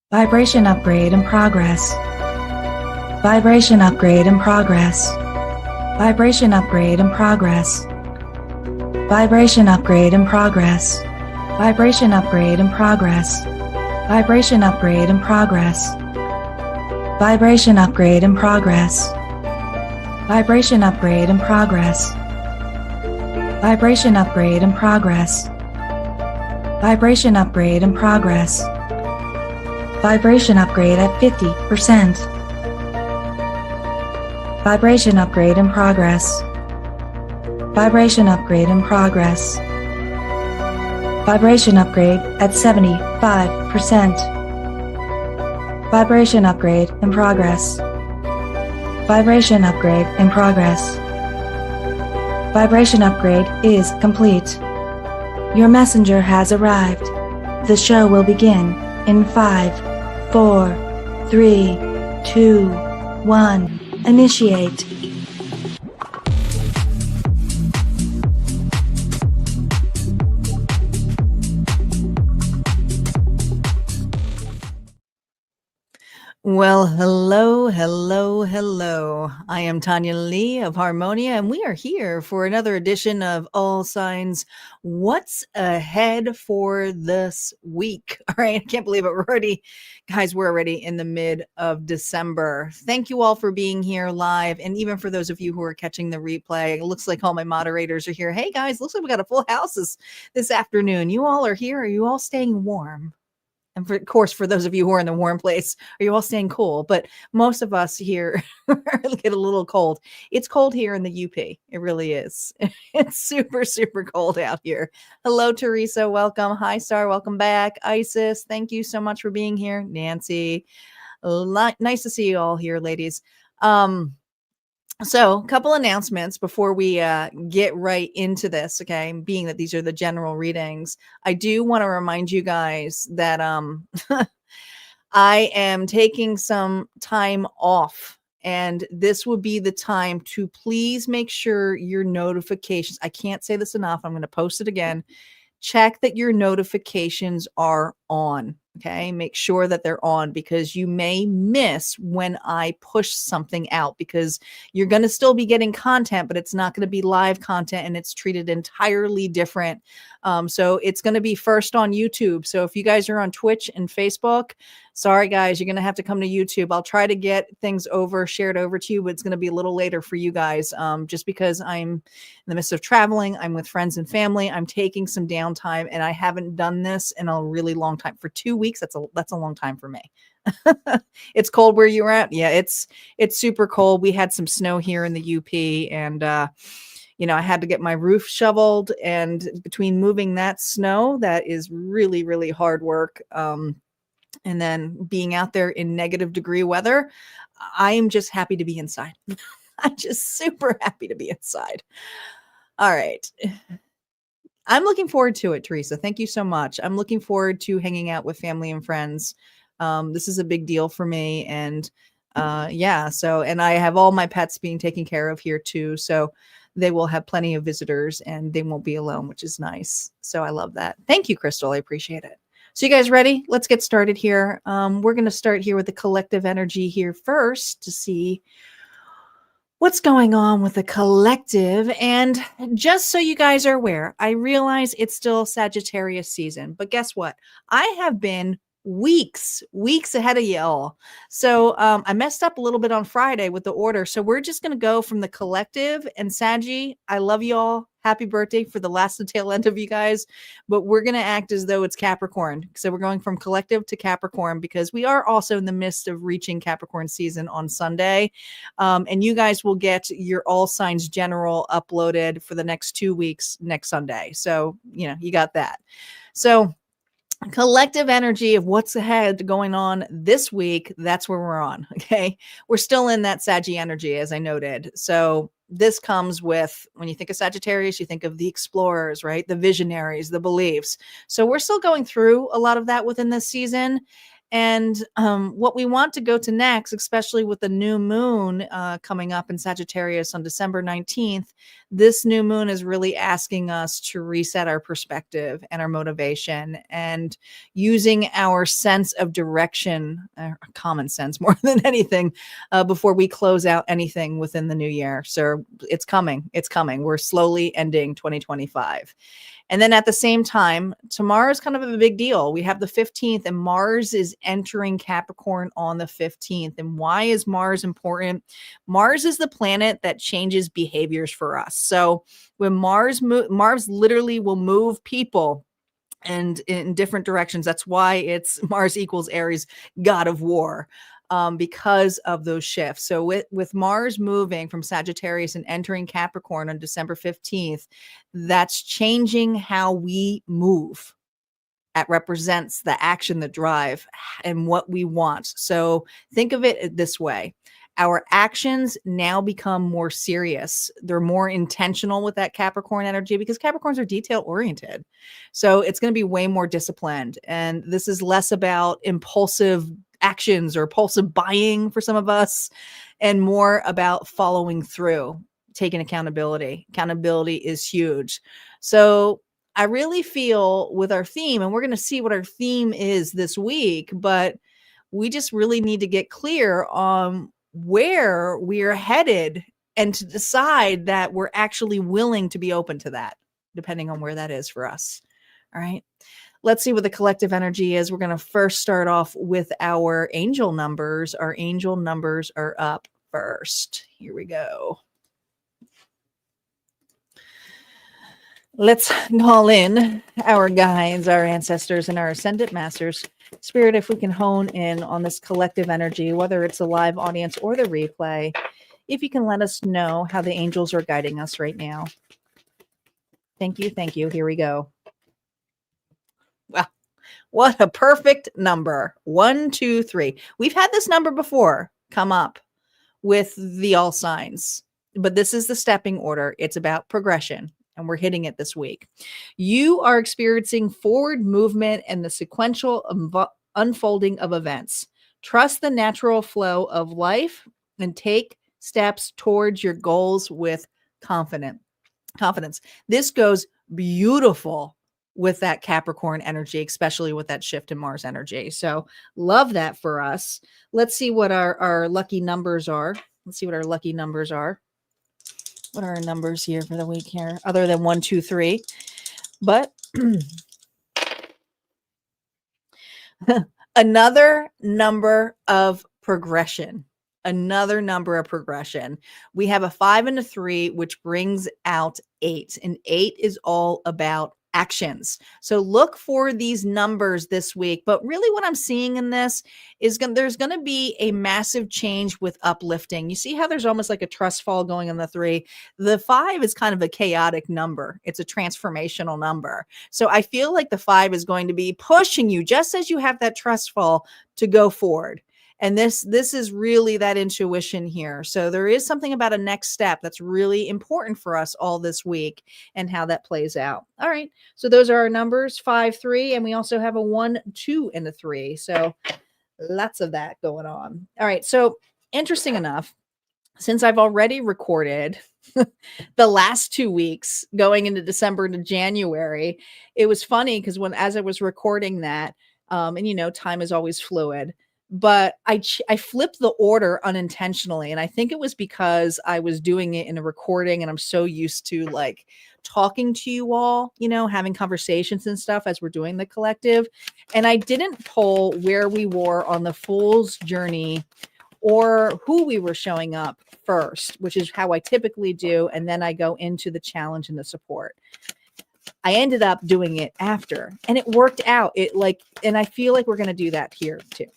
Vibration upgrade in progress. Vibration upgrade in progress. Vibration upgrade in progress. Vibration upgrade in progress. Vibration upgrade in progress. Vibration upgrade in progress. Vibration upgrade in progress. Vibration upgrade in progress. Vibration upgrade in progress. Vibration upgrade in progress. Vibration upgrade at 50%. Vibration upgrade in progress. Vibration upgrade in progress. Vibration upgrade at 75%. Vibration upgrade in progress. Vibration upgrade in progress. Vibration upgrade is complete. Your messenger has arrived. The show will begin in 5, 4, 3, 2, 1. Initiate. Well, hello, hello, hello. I am Tanya Lee of Harmonia, and we are here for another edition of All Signs What's Ahead for this week. All right, I can't believe it. We're already in the mid of December. Thank you all for being here live, and even for those of you who are catching the replay. It looks like all my moderators are here. Hey guys, looks like we got a full house this afternoon. You all are here. Are you all staying warm? And of course, for those of you who are in the warm place, are you all staying cool? But most of us here get a little cold. It's cold here in the UP. It really is. It's super, super cold out here. Hello, Teresa. Welcome. Hi, Star. Welcome back. Isis, thank you so much for being here. Nancy, nice to see you all here, ladies. So a couple announcements before we get right into this, okay? Being that these are the general readings, I do want to remind you guys that I am taking some time off, and this would be the time to please make sure your notifications, I can't say this enough, I'm going to post it again, check that your notifications are on. Okay, make sure that they're on, because you may miss when I push something out, because you're going to still be getting content, but it's not going to be live content, and it's treated entirely different. So it's going to be first on YouTube. So if you guys are on Twitch and Facebook, sorry guys, you're going to have to come to YouTube. I'll try to get things shared over to you, but it's going to be a little later for you guys, just because I'm in the midst of traveling. I'm with friends and family. I'm taking some downtime, and I haven't done this in a really long time. For 2 weeks, that's a long time for me. It's cold where you're at. Yeah, it's super cold. We had some snow here in the UP, and I had to get my roof shoveled, and between moving that snow, that is really, really hard work. And then being out there in negative degree weather, I am just happy to be inside. I'm just super happy to be inside. All right. I'm looking forward to it, Teresa. Thank you so much. I'm looking forward to hanging out with family and friends. This is a big deal for me. And and I have all my pets being taken care of here too. So they will have plenty of visitors, and they won't be alone, which is nice. So I love that. Thank you, Crystal. I appreciate it. So you guys ready? Let's get started here. We're going to start here with the collective energy here first to see what's going on with the collective. And just so you guys are aware, I realize it's still Sagittarius season, but guess what? I have been weeks ahead of y'all. So I messed up a little bit on Friday with the order. So we're just going to go from the collective. And Saggy, I love y'all. Happy birthday for the last and tail end of you guys. But we're going to act as though it's Capricorn. So we're going from collective to Capricorn, because we are also in the midst of reaching Capricorn season on Sunday. And you guys will get your All Signs General uploaded for the next 2 weeks next Sunday. So, you got that. So collective energy of what's ahead going on this week, that's where we're on. Okay, we're still in that Saggy energy, as I noted. So this comes with, when you think of Sagittarius, you think of the explorers, right? The visionaries, the beliefs. So we're still going through a lot of that within this season. And what we want to go to next, especially with the new moon coming up in Sagittarius on December 19th, this new moon is really asking us to reset our perspective and our motivation and using our sense of direction, common sense more than anything, before we close out anything within the new year. So it's coming. It's coming. We're slowly ending 2025. And then at the same time, tomorrow is kind of a big deal. We have the 15th and Mars is entering Capricorn on the 15th. And why is Mars important? Mars is the planet that changes behaviors for us. So when Mars literally will move people and in different directions. That's why it's Mars equals Aries, god of war. Because of those shifts. So with Mars moving from Sagittarius and entering Capricorn on December 15th, that's changing how we move. That represents the action, the drive, and what we want. So think of it this way. Our actions now become more serious. They're more intentional with that Capricorn energy because Capricorns are detail oriented. So it's going to be way more disciplined. And this is less about impulsive actions or impulsive buying for some of us and more about following through, taking accountability. Accountability is huge. So I really feel with our theme, and we're going to see what our theme is this week, but we just really need to get clear on where we're headed and to decide that we're actually willing to be open to that, depending on where that is for us. All right. Let's see what the collective energy is. We're going to first start off with our angel numbers. Our angel numbers are up first. Here we go. Let's call in our guides, our ancestors, and our ascendant masters. Spirit, if we can hone in on this collective energy, whether it's a live audience or the replay, if you can let us know how the angels are guiding us right now. Thank you. Thank you. Here we go. Wow. What a perfect number. 1, 2, 3. We've had this number before come up with the all signs, but this is the stepping order. It's about progression, and we're hitting it this week. You are experiencing forward movement and the sequential unfolding of events. Trust the natural flow of life and take steps towards your goals with confidence. This goes beautiful with that Capricorn energy, especially with that shift in Mars energy. So love that for us. Let's see what our lucky numbers are. Let's see what our lucky numbers are. What are our numbers here for the week here, other than 1, 2, 3? But another number of progression. Another number of progression. We have a 5 and a 3, which brings out 8. And 8 is all about actions. So look for these numbers this week. But really what I'm seeing in this is there's going to be a massive change with uplifting. You see how there's almost like a trust fall going on the 3. The 5 is kind of a chaotic number. It's a transformational number. So I feel like the 5 is going to be pushing you just as you have that trust fall to go forward. And this is really that intuition here. So there is something about a next step that's really important for us all this week and how that plays out. All right. So those are our numbers, 5, 3, and we also have a 1, 2, and a 3. So lots of that going on. All right. So interesting enough, since I've already recorded the last 2 weeks going into December to January, it was funny because as I was recording that, and time is always fluid, but I flipped the order unintentionally. And I think it was because I was doing it in a recording and I'm so used to like talking to you all, having conversations and stuff as we're doing the collective. And I didn't pull where we were on the fool's journey or who we were showing up first, which is how I typically do. And then I go into the challenge and the support. I ended up doing it after and it worked out. And I feel like we're going to do that here too.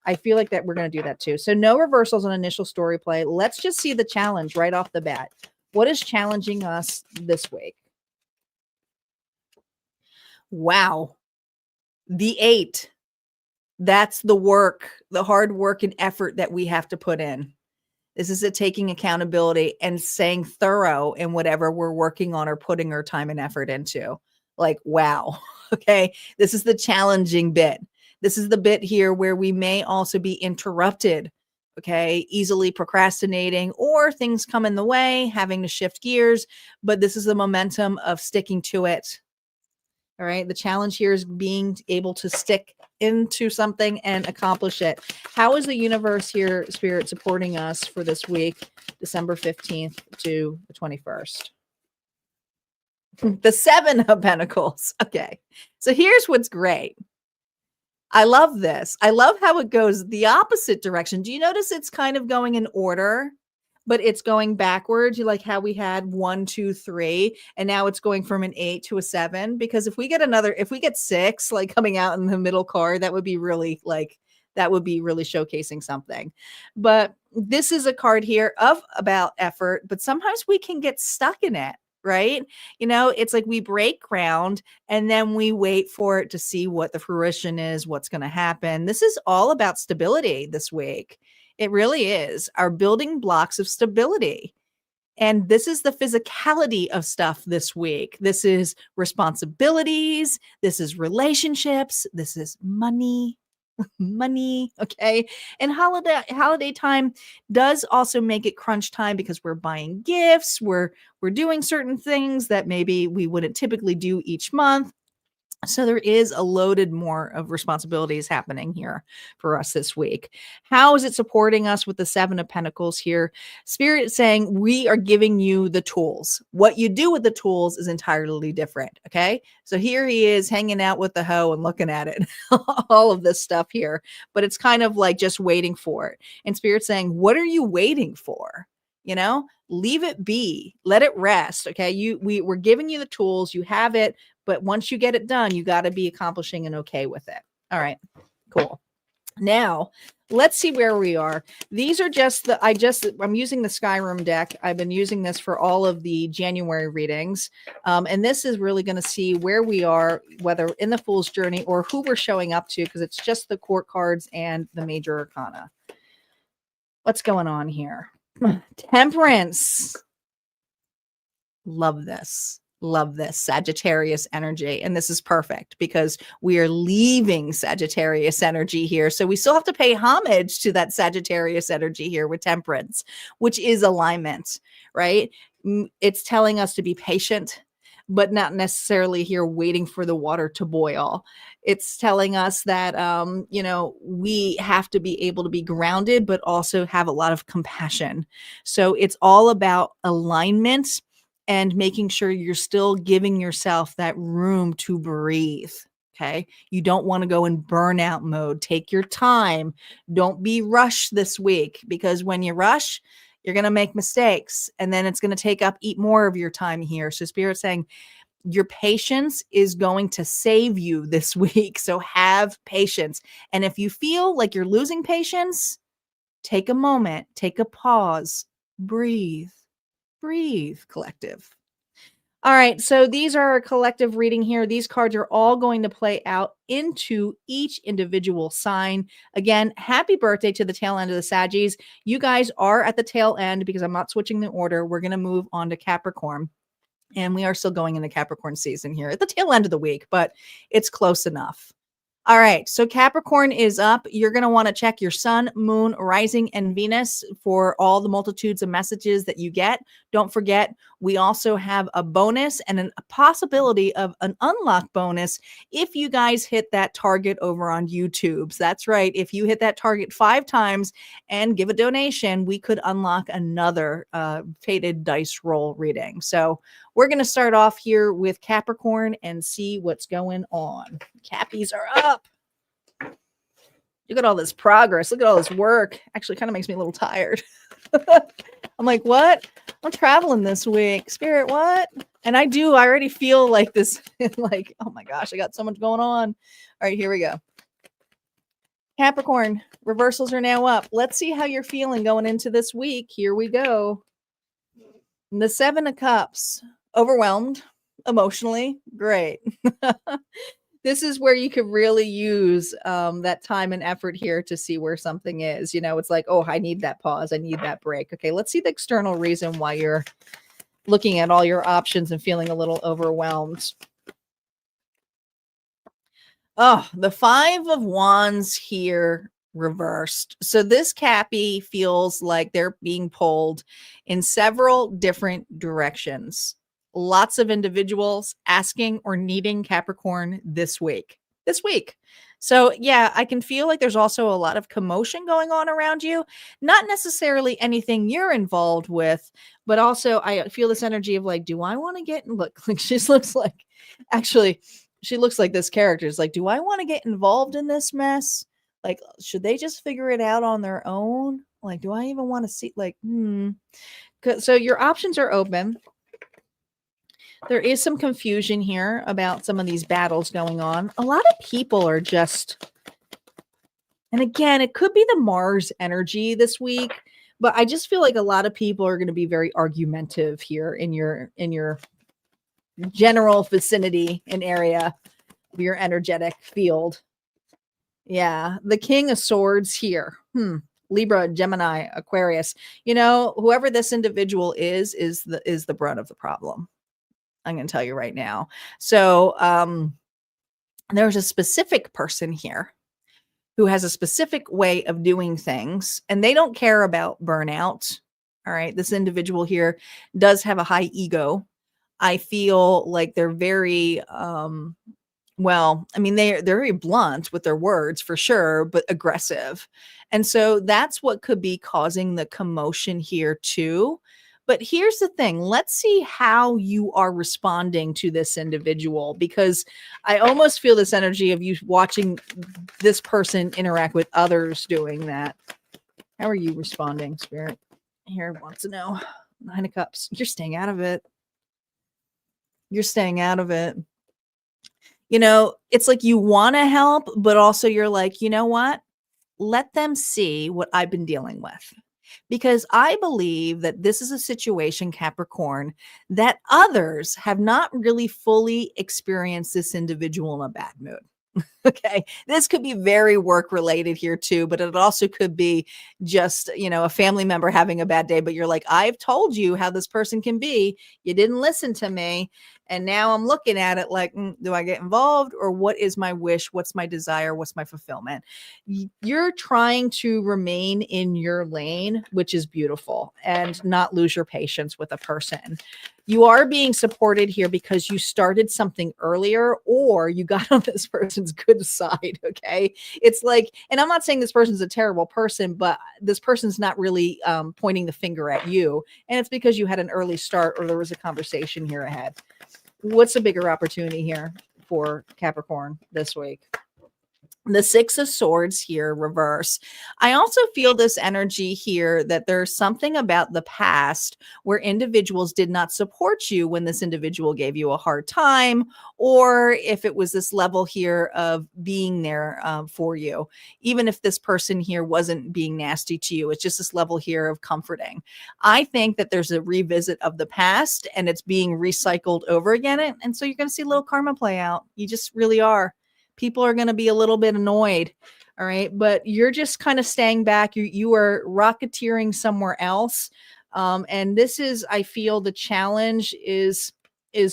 I feel like that we're going to do that too. So no reversals on initial story play. Let's just see the challenge right off the bat. What is challenging us this week? Wow. The 8. That's the work, the hard work and effort that we have to put in. This is taking accountability and saying thorough in whatever we're working on or putting our time and effort into. Like, wow. Okay. This is the challenging bit. This is the bit here where we may also be interrupted. Okay, easily procrastinating or things come in the way, having to shift gears, but this is the momentum of sticking to it. All right, the challenge here is being able to stick into something and accomplish it. How is the universe here, Spirit, supporting us for this week, December 15th to the 21st? The Seven of Pentacles. Okay, so here's what's great. I love this. I love how it goes the opposite direction. Do you notice it's kind of going in order, but it's going backwards? You like how we had 1, 2, 3, and now it's going from an 8 to a 7? Because if we get 6, like coming out in the middle card, that would be really showcasing something. But this is a card here of about effort, but sometimes we can get stuck in it. Right? It's like we break ground and then we wait for it to see what the fruition is, what's going to happen. This is all about stability this week. It really is. Our building blocks of stability. And this is the physicality of stuff this week. This is responsibilities. This is relationships. This is money. Okay. And holiday time does also make it crunch time because we're buying gifts, we're doing certain things that maybe we wouldn't typically do each month. So there is a loaded more of responsibilities happening here for us this week. How is it supporting us with the Seven of Pentacles here? Spirit is saying we are giving you the tools. What you do with the tools is entirely different. Okay. So here he is hanging out with the hoe and looking at it, all of this stuff here, but it's kind of like just waiting for it. And Spirit saying, what are you waiting for? Leave it be, let it rest. Okay. We're giving you the tools, you have it. But once you get it done, you got to be accomplishing and okay with it. All right, cool. Now, let's see where we are. These are I'm using the Skyrim deck. I've been using this for all of the January readings. And this is really going to see where we are, whether in the Fool's Journey or who we're showing up to, because it's just the court cards and the major arcana. What's going on here? Temperance. Love this. Sagittarius energy. And this is perfect because we are leaving Sagittarius energy here. So we still have to pay homage to that Sagittarius energy here with Temperance, which is alignment, right? It's telling us to be patient, but not necessarily here waiting for the water to boil. It's telling us that, we have to be able to be grounded, but also have a lot of compassion. So it's all about alignment and making sure you're still giving yourself that room to breathe. Okay. You don't want to go in burnout mode. Take your time. Don't be rushed this week, because when you rush, you're going to make mistakes and then it's going to eat more of your time here. So Spirit's saying your patience is going to save you this week. So have patience. And if you feel like you're losing patience, take a moment, take a pause, breathe, collective. All right, so these are a collective reading here. These cards are all going to play out into each individual sign. Again, happy birthday to the tail end of the Saggies. You guys are at the tail end because I'm not switching the order. We're going to move on to Capricorn. And we are still going into Capricorn season here at the tail end of the week, but it's close enough. All right, so Capricorn is up. You're going to want to check your sun, moon, rising, and Venus for all the multitudes of messages that you get. Don't forget, we also have a bonus and a possibility of an unlock bonus if you guys hit that target over on YouTube. So that's right. If you hit that target 5 times and give a donation, we could unlock another fated dice roll reading. So we're going to start off here with Capricorn and see what's going on. Cappies are up. Look at all this progress. Look at all this work. Actually, kind of makes me a little tired. I'm like, what? I'm traveling this week. Spirit, what? And I already feel like this, like, oh my gosh, I got so much going on. All right, here we go. Capricorn, reversals are now up. Let's see how you're feeling going into this week. Here we go. The 7 of Cups. Overwhelmed emotionally. Great. This is where you could really use that time and effort here to see where something is. It's like, oh, I need that pause. I need that break. Okay, let's see the external reason why you're looking at all your options and feeling a little overwhelmed. Oh, the Five of Wands here reversed. So this Cappy feels like they're being pulled in several different directions. Lots of individuals asking or needing Capricorn this week. This week. So, yeah, I can feel like there's also a lot of commotion going on around you. Not necessarily anything you're involved with, but also I feel this energy of like, do I want to get, look, like she looks like, actually, she looks like this character. Is like, do I want to get involved in this mess? Like, should they just figure it out on their own? Like, do I even want to see, like, So your options are open. There is some confusion here about some of these battles going on. A lot of people are just, and again, it could be the Mars energy this week, but I just feel like a lot of people are going to be very argumentative here in your general vicinity and area of your energetic field. Yeah, the King of Swords here. Libra, Gemini, Aquarius. You know, whoever this individual is the brunt of the problem. I'm going to tell you right now. So, there's a specific person here who has a specific way of doing things, and they don't care about burnout. All right, this individual here does have a high ego. I feel like they're very well, I mean, they're very blunt with their words for sure, but aggressive. And so that's what could be causing the commotion here too. But here's the thing. Let's see how you are responding to this individual, because I almost feel this energy of you watching this person interact with others doing that. How are you responding, Spirit? Here wants to know. 9 of Cups. You're staying out of it. You're staying out of it. You know, it's like you want to help, but also you're like, you know what? Let them see what I've been dealing with. Because I believe that this is a situation, Capricorn, that others have not really fully experienced this individual in a bad mood. Okay. This could be very work related here too, but it also could be just, you know, a family member having a bad day, but you're like, I've told you how this person can be. You didn't listen to me. And now I'm looking at it like, do I get involved, or what is my wish? What's my desire? What's my fulfillment? You're trying to remain in your lane, which is beautiful, and not lose your patience with a person. You are being supported here because you started something earlier, or you got on this person's good side. Okay. It's like, and I'm not saying this person's a terrible person, but this person's not really pointing the finger at you. And it's because you had an early start, or there was a conversation here ahead. What's a bigger opportunity here for Capricorn this week? The 6 of Swords here, reverse. I also feel this energy here that there's something about the past where individuals did not support you when this individual gave you a hard time, or if it was this level here of being there for you, even if this person here wasn't being nasty to you. It's just this level here of comforting. I think that there's a revisit of the past and it's being recycled over again. And so you're going to see a little karma play out. You just really are. People are going to be a little bit annoyed. All right. But you're just kind of staying back. You are rocketeering somewhere else. And this is, I feel the challenge is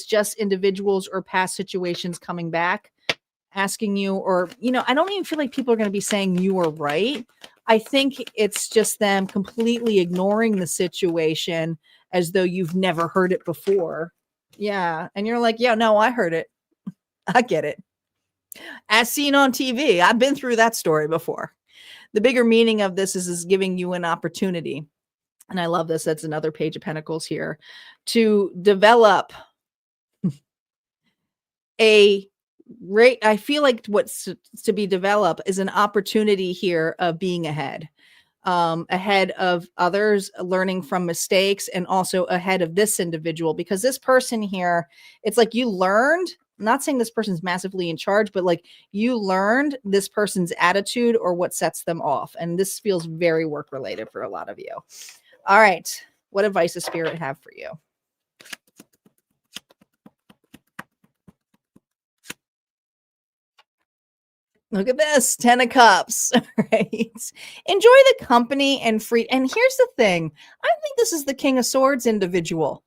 just individuals or past situations coming back, asking you, or, you know, I don't even feel like people are going to be saying you are right. I think it's just them completely ignoring the situation as though you've never heard it before. Yeah. And you're like, yeah, no, I heard it. I get it. As seen on TV. I've been through that story before. The bigger meaning of this is giving you an opportunity. And I love this. That's another Page of Pentacles here, to develop I feel like what's to be developed is an opportunity here of being ahead of others, learning from mistakes, and also ahead of this individual, because this person here, it's like you learned. I'm not saying this person's massively in charge, but like you learned this person's attitude or what sets them off. And this feels very work related for a lot of you. All right. What advice does Spirit have for you? Look at this, 10 of Cups, right? Enjoy the company and free. And here's the thing. I think this is the King of Swords individual.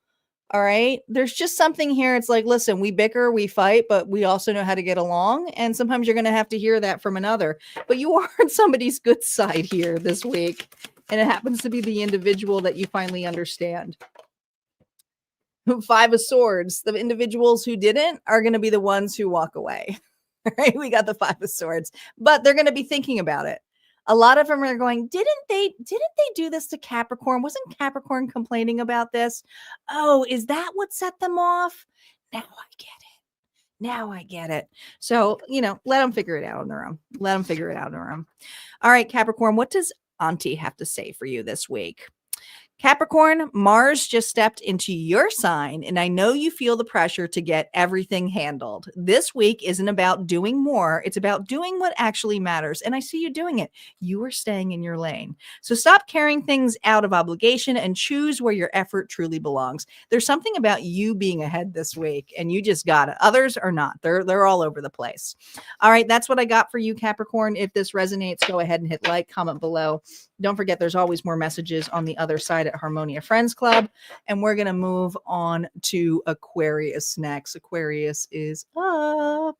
All right. There's just something here. It's like, listen, we bicker, we fight, but we also know how to get along. And sometimes you're going to have to hear that from another. But you are on somebody's good side here this week. And it happens to be the individual that you finally understand. Five of Swords. The individuals who didn't are going to be the ones who walk away. All right. We got the Five of Swords, but they're going to be thinking about it. A lot of them are going, didn't they do this to Capricorn? Wasn't Capricorn complaining about this? Oh, is that what set them off? Now I get it. Now I get it. So, let them figure it out on their own. Let them figure it out on their own. All right, Capricorn, what does Auntie have to say for you this week? Capricorn, Mars just stepped into your sign, and I know you feel the pressure to get everything handled. This week isn't about doing more. It's about doing what actually matters. And I see you doing it. You are staying in your lane. So stop carrying things out of obligation and choose where your effort truly belongs. There's something about you being ahead this week, and you just got it. Others are not. They're all over the place. All right, that's what I got for you, Capricorn. If this resonates, go ahead and hit like, comment below. Don't forget, there's always more messages on the other side at Harmonia Friends Club. And we're going to move on to Aquarius next. Aquarius is up.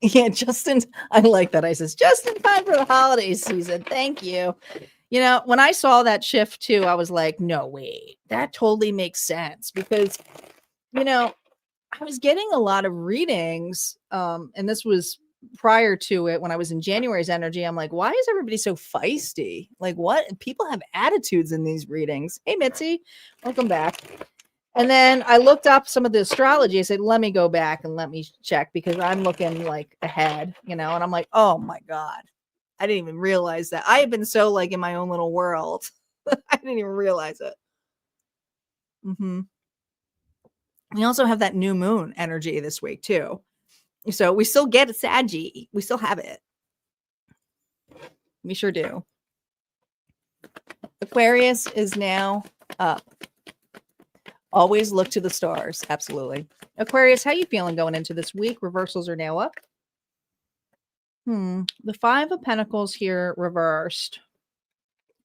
Yeah, Justin, I like that. I says, just in time for the holiday season. Thank you. When I saw that shift too, I was like, no, wait, that totally makes sense because, I was getting a lot of readings. And this was prior to it when I was in January's energy. I'm like, why is everybody so feisty? Like, what? People have attitudes in these readings. Hey, Mitzi, welcome back. And then I looked up some of the astrology. I said, let me go back and let me check because I'm looking like ahead, and I'm like, oh my God. I didn't even realize that. I have been so like in my own little world. I didn't even realize it. We also have that new moon energy this week too. So we still get a Saggy. We still have it. We sure do. Aquarius is now up. Always look to the stars. Absolutely. Aquarius, how you feeling going into this week? Reversals are now up. The Five of Pentacles here reversed.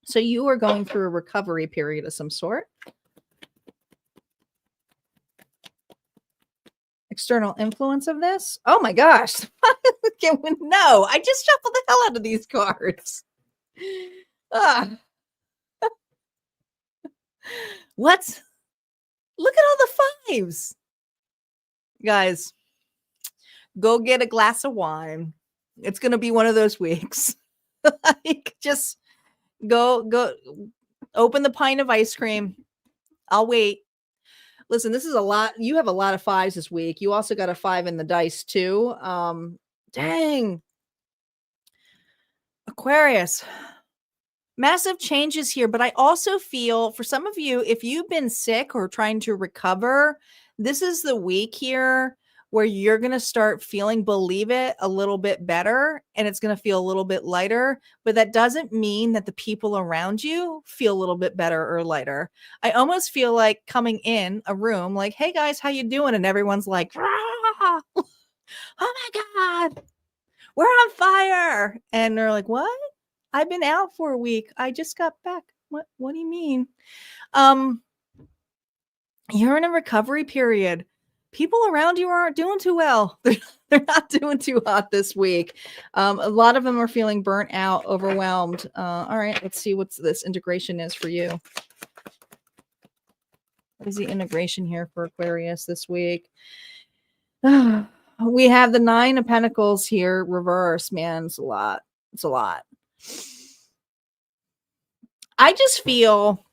So you are going through a recovery period of some sort. External influence of this? Oh my gosh. No, I just shuffled the hell out of these cards. What? Look at all the fives. Guys, go get a glass of wine. It's going to be one of those weeks. Like, just go open the pint of ice cream. I'll wait. Listen, this is a lot. You have a lot of fives this week. You also got a 5 in the dice too. Dang. Aquarius. Massive changes here, but I also feel for some of you, if you've been sick or trying to recover, this is the week here where you're going to start feeling, believe it, a little bit better, and it's going to feel a little bit lighter, but that doesn't mean that the people around you feel a little bit better or lighter. I almost feel like coming in a room like, hey guys, how you doing? And everyone's like, ah! Oh my God, we're on fire. And they're like, what? I've been out for a week. I just got back. What do you mean? You're in a recovery period. People around you aren't doing too well. They're not doing too hot this week. A lot of them are feeling burnt out, overwhelmed. All right, let's see what this integration is for you. What is the integration here for Aquarius this week? We have the 9 of Pentacles here reverse. Man, it's a lot. It's a lot. I just feel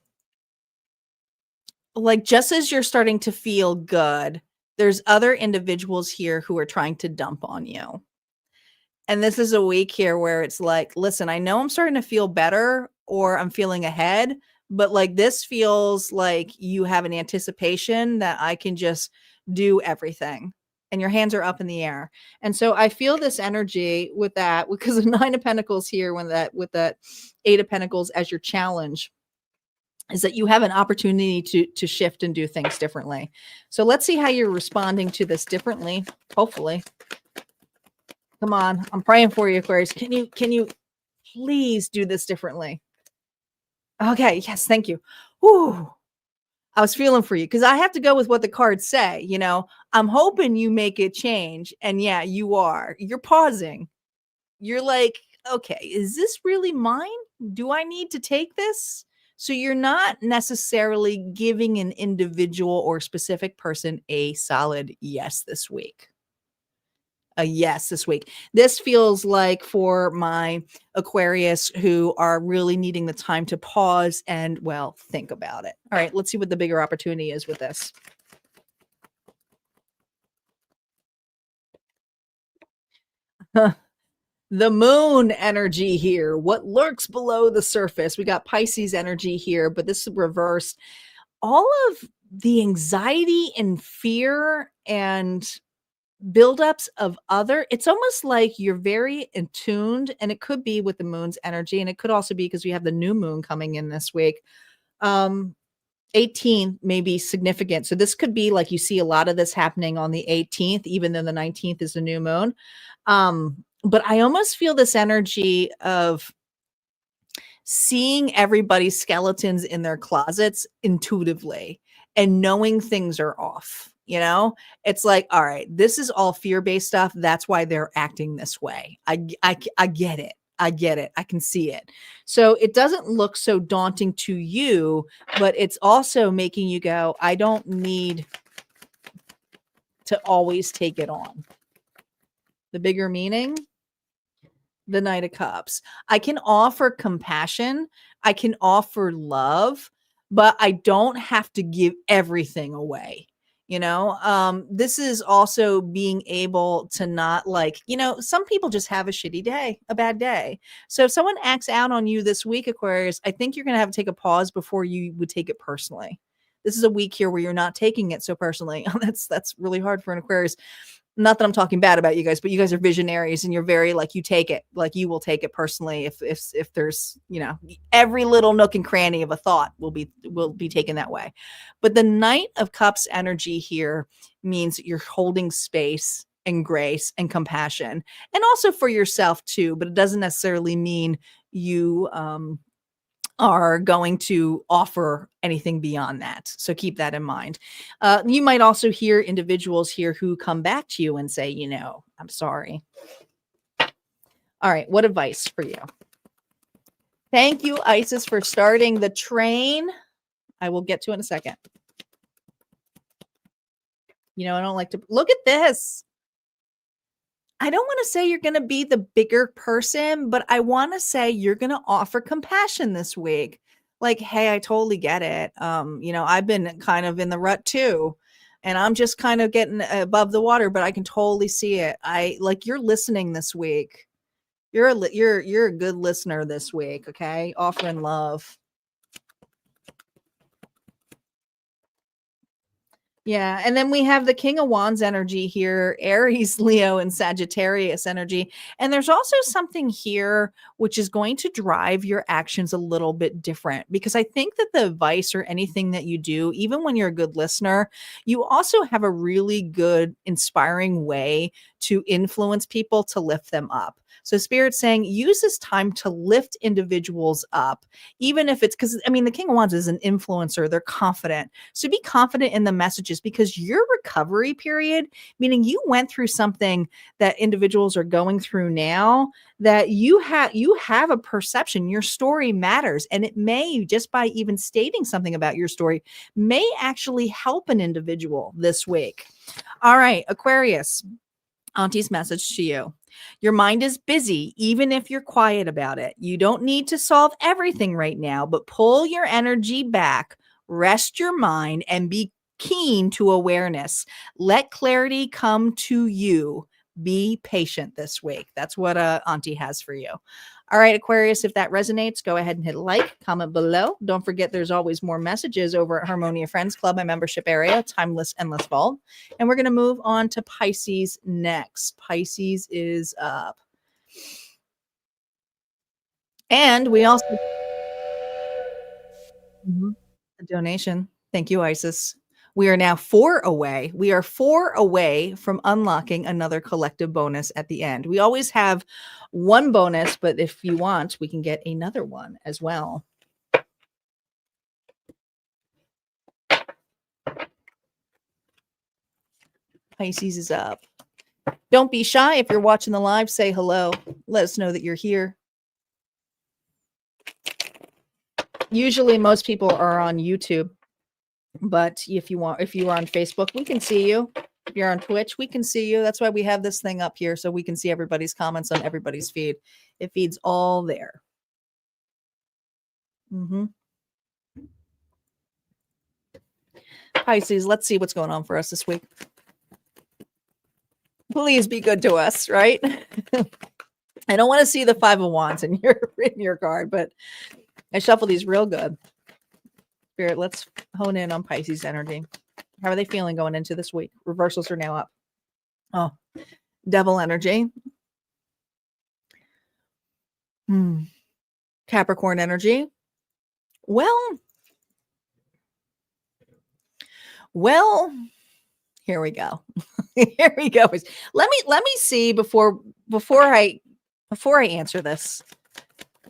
like just as you're starting to feel good, there's other individuals here who are trying to dump on you. And this is a week here where it's like, listen, I know I'm starting to feel better or I'm feeling ahead, but like this feels like you have an anticipation that I can just do everything. And your hands are up in the air. And so I feel this energy with that, because the 9 of Pentacles here, with that 8 of Pentacles as your challenge. is that you have an opportunity to shift and do things differently. So let's see how you're responding to this differently. Hopefully. Come on. I'm praying for you, Aquarius. Can you please do this differently? Okay. Yes. Thank you. Whew. I was feeling for you because I have to go with what the cards say. I'm hoping you make it change. And yeah, you are. You're pausing. You're like, okay, is this really mine? Do I need to take this? So you're not necessarily giving an individual or specific person a solid yes this week. A yes this week. This feels like for my Aquarius who are really needing the time to pause and, well, think about it. All right, let's see what the bigger opportunity is with this. The moon energy here. What lurks below the surface? We got Pisces energy here, but this is reversed. All of the anxiety and fear and buildups of it's almost like you're very attuned, and it could be with the moon's energy, and it could also be because we have the new moon coming in this week. 18 may be significant. So this could be like you see a lot of this happening on the 18th, even though the 19th is the new moon. But I almost feel this energy of seeing everybody's skeletons in their closets intuitively and knowing things are off. It's like, all right, this is all fear-based stuff. That's why they're acting this way. I get it. I get it. I can see it. So it doesn't look so daunting to you, but it's also making you go, I don't need to always take it on. The bigger meaning, the Knight of Cups. I can offer compassion. I can offer love, but I don't have to give everything away. This is also being able to not some people just have a shitty day, a bad day. So if someone acts out on you this week, Aquarius, I think you're going to have to take a pause before you would take it personally. This is a week here where you're not taking it so personally. That's really hard for an Aquarius. Not that I'm talking bad about you guys, but you guys are visionaries and you're very you take it, you will take it personally. If there's, every little nook and cranny of a thought will be taken that way. But the Knight of Cups energy here means you're holding space and grace and compassion, and also for yourself too. But it doesn't necessarily mean you, are going to offer anything beyond that. So keep that in mind. You might also hear individuals here who come back to you and say, I'm sorry. All right. What advice for you? Thank you, Isis, for starting the train. I will get to it in a second. I don't like to look at this. I don't want to say you're going to be the bigger person, but I want to say you're going to offer compassion this week. Like, hey, I totally get it. I've been kind of in the rut too, and I'm just kind of getting above the water, but I can totally see it. You're listening this week. You're a good listener this week. Okay. Offering love. Yeah. And then we have the King of Wands energy here, Aries, Leo, and Sagittarius energy. And there's also something here which is going to drive your actions a little bit different, because I think that the advice or anything that you do, even when you're a good listener, you also have a really good, inspiring way to influence people to lift them up. So Spirit's saying use this time to lift individuals up, even if it's because, the King of Wands is an influencer. They're confident. So be confident in the messages, because your recovery period, meaning you went through something that individuals are going through now, that you have a perception. Your story matters. And it may, just by even stating something about your story, may actually help an individual this week. All right, Aquarius, Auntie's message to you. Your mind is busy, even if you're quiet about it. You don't need to solve everything right now, but pull your energy back, rest your mind, and be keen to awareness. Let clarity come to you. Be patient this week. That's what Auntie has for you. All right, Aquarius, if that resonates, go ahead and hit like, comment below. Don't forget there's always more messages over at Harmonia Friends Club, my membership area, Timeless Endless Vault. And we're going to move on to Pisces next. Pisces is up. And we also... donation. Thank you, Isis. We are now 4 away. We are 4 away from unlocking another collective bonus at the end. We always have one bonus, but if you want, we can get another one as well. Pisces is up. Don't be shy. If you're watching the live, say hello. Let us know that you're here. Usually most people are on YouTube, but if you are on Facebook, we can see you. If you're on Twitch, we can see you. That's why we have this thing up here, so we can see everybody's comments on everybody's feed. It feeds all there. Pisces, let's see what's going on for us this week. Please be good to us, right? I don't want to see the 5 of Wands in your card, but I shuffle these real good. Spirit, let's hone in on Pisces energy. How are they feeling going into this week? Reversals are now up. Oh, Devil energy. Capricorn energy. Well, here we go. Here we go. Let me see before I answer this.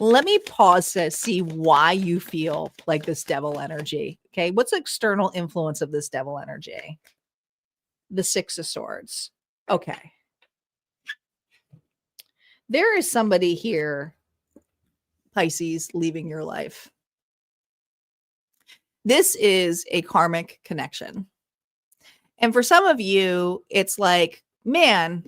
Let me pause to see why you feel like this devil energy. Okay. What's the external influence of this devil energy? The 6 of Swords. Okay. There is somebody here, Pisces, leaving your life. This is a karmic connection. And for some of you, it's like, man,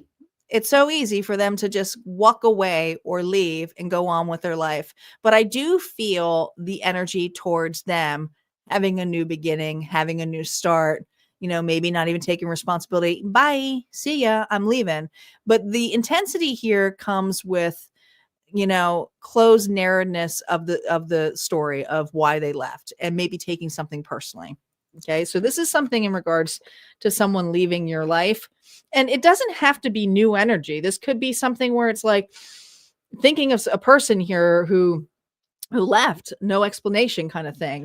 it's so easy for them to just walk away or leave and go on with their life. But I do feel the energy towards them having a new beginning, having a new start, maybe not even taking responsibility. Bye. See ya. I'm leaving. But the intensity here comes with, closed narrowness of the story of why they left and maybe taking something personally. Okay. So this is something in regards to someone leaving your life. And it doesn't have to be new energy. This could be something where it's like thinking of a person here who left, no explanation kind of thing,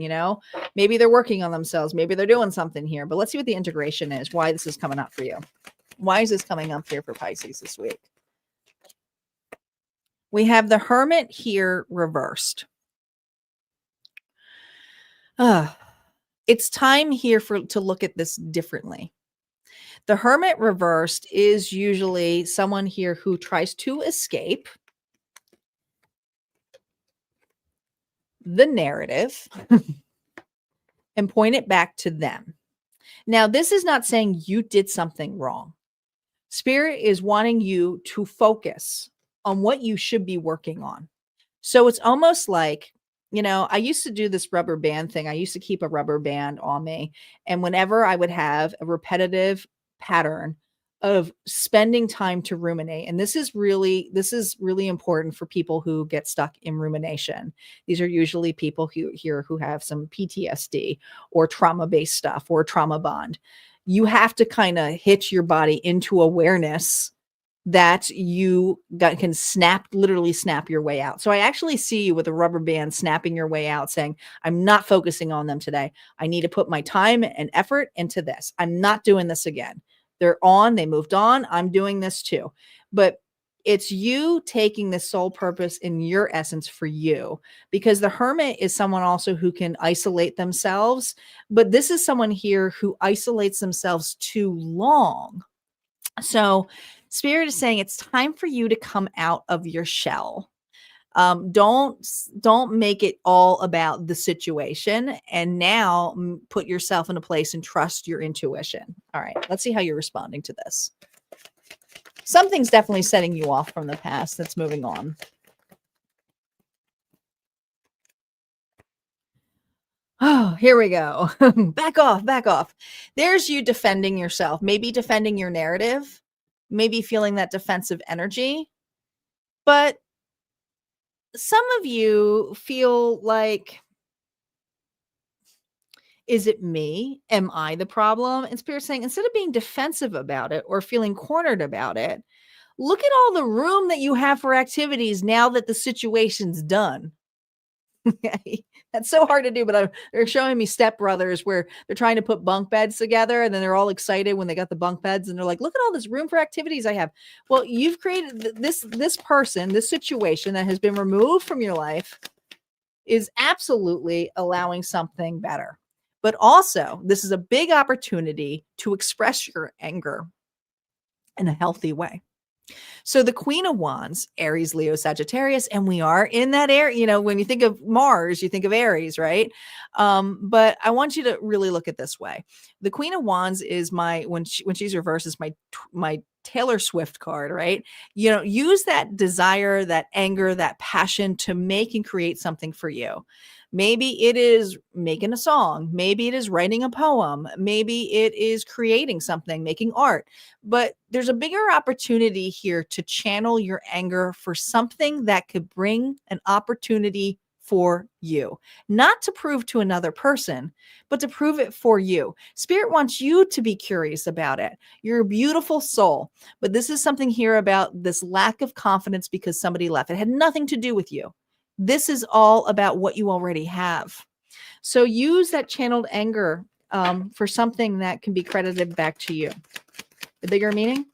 maybe they're working on themselves. Maybe they're doing something here, but let's see what the integration is, why this is coming up for you. Why is this coming up here for Pisces this week? We have the Hermit here reversed. It's time here to look at this differently. The Hermit reversed is usually someone here who tries to escape the narrative and point it back to them. Now, this is not saying you did something wrong. Spirit is wanting you to focus on what you should be working on. So it's almost like, I used to do this rubber band thing. I used to keep a rubber band on me. And whenever I would have a repetitive pattern of spending time to ruminate, and this is really important for people who get stuck in rumination. These are usually people who have some PTSD or trauma-based stuff or trauma bond. You have to kind of hitch your body into awareness that you can literally snap your way out. So I actually see you with a rubber band snapping your way out, saying, I'm not focusing on them today. I need to put my time and effort into this. I'm not doing this again. They're on, they moved on. I'm doing this too. But it's you taking the sole purpose in your essence for you, because the Hermit is someone also who can isolate themselves. But this is someone here who isolates themselves too long. So Spirit is saying it's time for you to come out of your shell. Don't make it all about the situation, and now put yourself in a place and trust your intuition. All right, let's see how you're responding to this. Something's definitely setting you off from the past that's moving on. Oh, here we go. Back off. There's you defending yourself, maybe defending your narrative, maybe feeling that defensive energy. But some of you feel like, is it me? Am I the problem? And Spirit's saying, instead of being defensive about it or feeling cornered about it, look at all the room that you have for activities now that the situation's done. That's so hard to do, but they're showing me Step Brothers where they're trying to put bunk beds together and then they're all excited when they got the bunk beds and they're like, look at all this room for activities I have. Well, you've created this person, this situation that has been removed from your life is absolutely allowing something better. But also, this is a big opportunity to express your anger in a healthy way. So the Queen of Wands, Aries, Leo, Sagittarius, and we are in that area. You know, when you think of Mars, you think of Aries, right? But I want you to really look at this way. The Queen of Wands is when she's reversed is my Taylor Swift card, right? You know, use that desire, that anger, that passion to make and create something for you. Maybe it is making a song. Maybe it is writing a poem. Maybe it is creating something, making art. But there's a bigger opportunity here to channel your anger for something that could bring an opportunity for you, not to prove to another person, but to prove it for you. Spirit wants you to be curious about it. You're a beautiful soul, but this is something here about this lack of confidence because somebody left. It had nothing to do with you. This is all about what you already have. So use that channeled anger for something that can be credited back to you. The bigger meaning?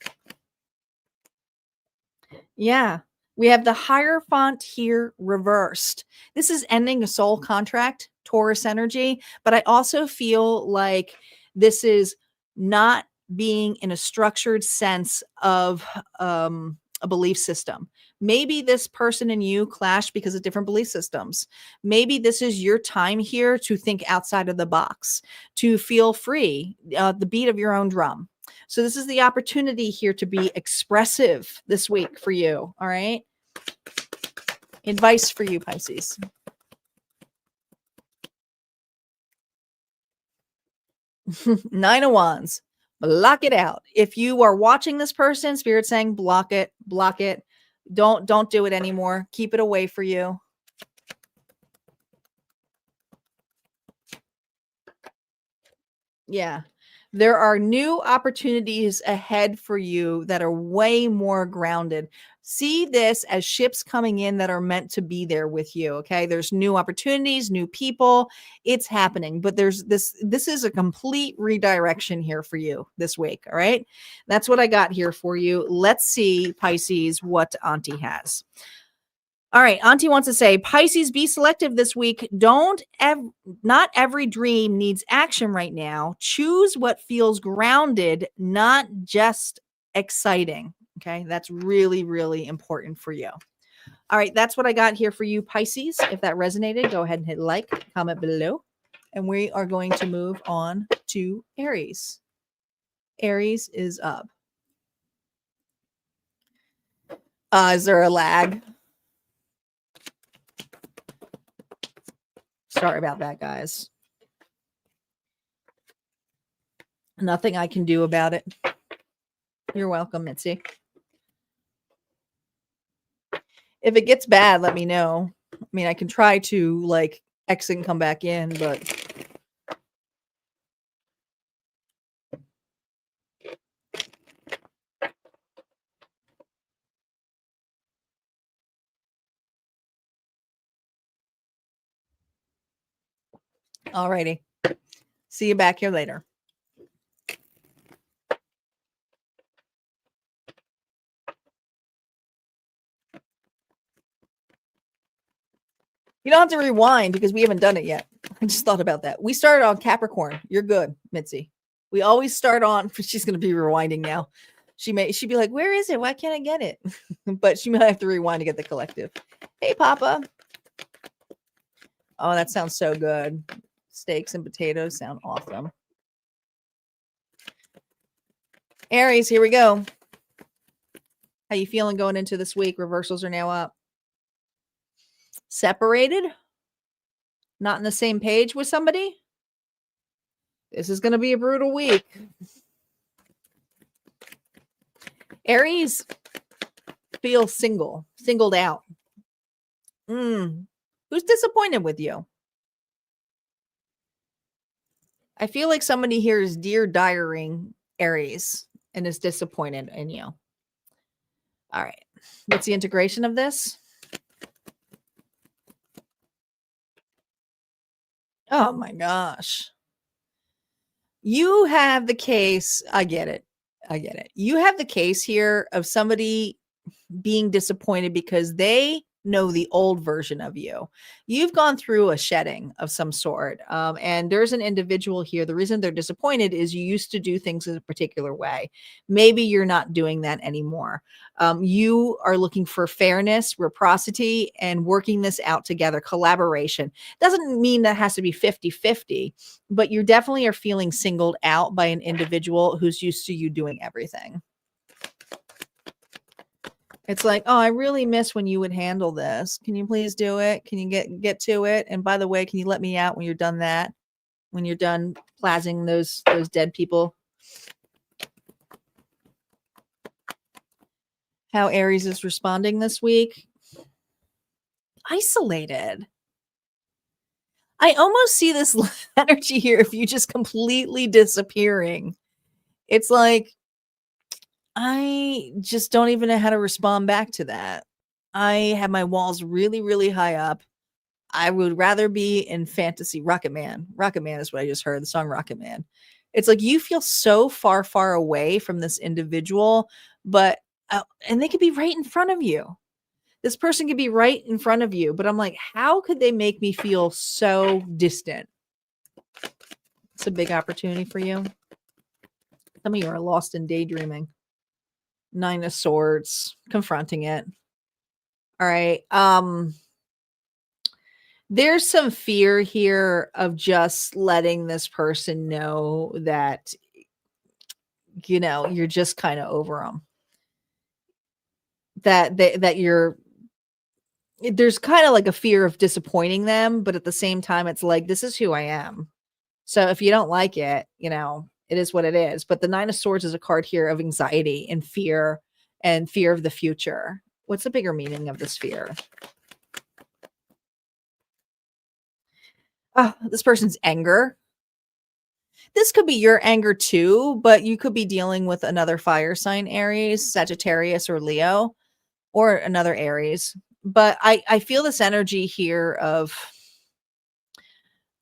Yeah. We have the Hierophant here reversed. This is ending a soul contract, Taurus energy, but I also feel like this is not being in a structured sense of a belief system. Maybe this person and you clash because of different belief systems. Maybe this is your time here to think outside of the box, to feel free, the beat of your own drum. So this is the opportunity here to be expressive this week for you. All right. Advice for you, Pisces. Nine of Wands. Block it out. If you are watching this person, Spirit saying block it, block it. Don't do it anymore. Keep it away for you. Yeah. There are new opportunities ahead for you that are way more grounded. See this as ships coming in that are meant to be there with you. Okay. There's new opportunities, new people. It's happening, but this is a complete redirection here for you this week. All right. That's what I got here for you. Let's see, Pisces, what Auntie has. All right, Auntie wants to say, Pisces, be selective this week. Not every dream needs action right now. Choose what feels grounded, not just exciting. Okay, that's really, really important for you. All right, that's what I got here for you, Pisces. If that resonated, go ahead and hit like, comment below. And we are going to move on to Aries. Aries is up. Is there a lag? Sorry about that, guys. Nothing I can do about it. You're welcome, Mitzi. If it gets bad, let me know. I mean, I can try to like exit and come back in, but alrighty. See you back here later. You don't have to rewind because we haven't done it yet. I just thought about that. We started on Capricorn. You're good, Mitzi. We always start on, she's going to be rewinding now. She'd be like, where is it? Why can't I get it? But she might have to rewind to get the collective. Hey, Papa. Oh, that sounds so good. Steaks and potatoes sound awesome. Aries, here we go. How you feeling going into this week? Reversals are now up. Separated? Not in the same page with somebody? This is going to be a brutal week. Aries feels singled out. Who's disappointed with you? I feel like somebody here is dear diaring Aries and is disappointed in you. All right. What's the integration of this? Oh my gosh. You have the case. I get it. I get it. You have the case here of somebody being disappointed because they know the old version of you. You've gone through a shedding of some sort. And there's an individual here. The reason they're disappointed is you used to do things in a particular way. Maybe you're not doing that anymore. You are looking for fairness, reciprocity, and working this out together, collaboration. Doesn't mean that has to be 50-50, but you definitely are feeling singled out by an individual who's used to you doing everything. It's like, oh, I really miss when you would handle this. Can you please do it? Can you get to it? And by the way, can you let me out when you're done that? When you're done plazzing those dead people? How Aries is responding this week? Isolated. I almost see this energy here if you just completely disappearing. It's like, I just don't even know how to respond back to that. I have my walls really, really high up. I would rather be in fantasy. Rocket Man. Rocket Man is what I just heard. The song Rocket Man. It's like you feel so far, far away from this individual, but, and they could be right in front of you. This person could be right in front of you, but I'm like, how could they make me feel so distant? It's a big opportunity for you. Some of you are lost in daydreaming. 9 of Swords, confronting it. All right. There's some fear here of just letting this person know that, you're just kind of over them. There's kind of like a fear of disappointing them, but at the same time, it's like, this is who I am. So if you don't like it, it is what it is. But the 9 of Swords is a card here of anxiety and fear of the future. What's the bigger meaning of this fear? Oh, this person's anger. This could be your anger too, but you could be dealing with another fire sign, Aries, Sagittarius, or Leo, or another Aries. But I feel this energy here of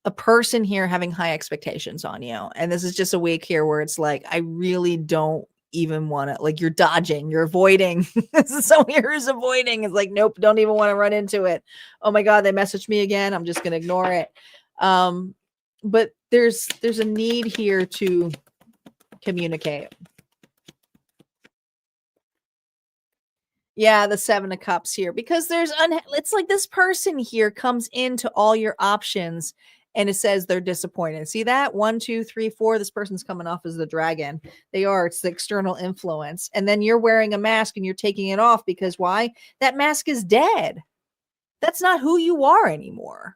a person here having high expectations on you. And this is just a week here where it's like, I really don't even want to, like, you're dodging, you're avoiding. This is someone who's avoiding. It's like, nope, don't even want to run into it. Oh my God, they messaged me again. I'm just going to ignore it. But there's a need here to communicate. Yeah, the 7 of Cups here, because it's like this person here comes into all your options and it says they're disappointed. See that? 1, 2, 3, 4. This person's coming off as the dragon. It's the external influence. And then you're wearing a mask and you're taking it off because why? That mask is dead. That's not who you are anymore.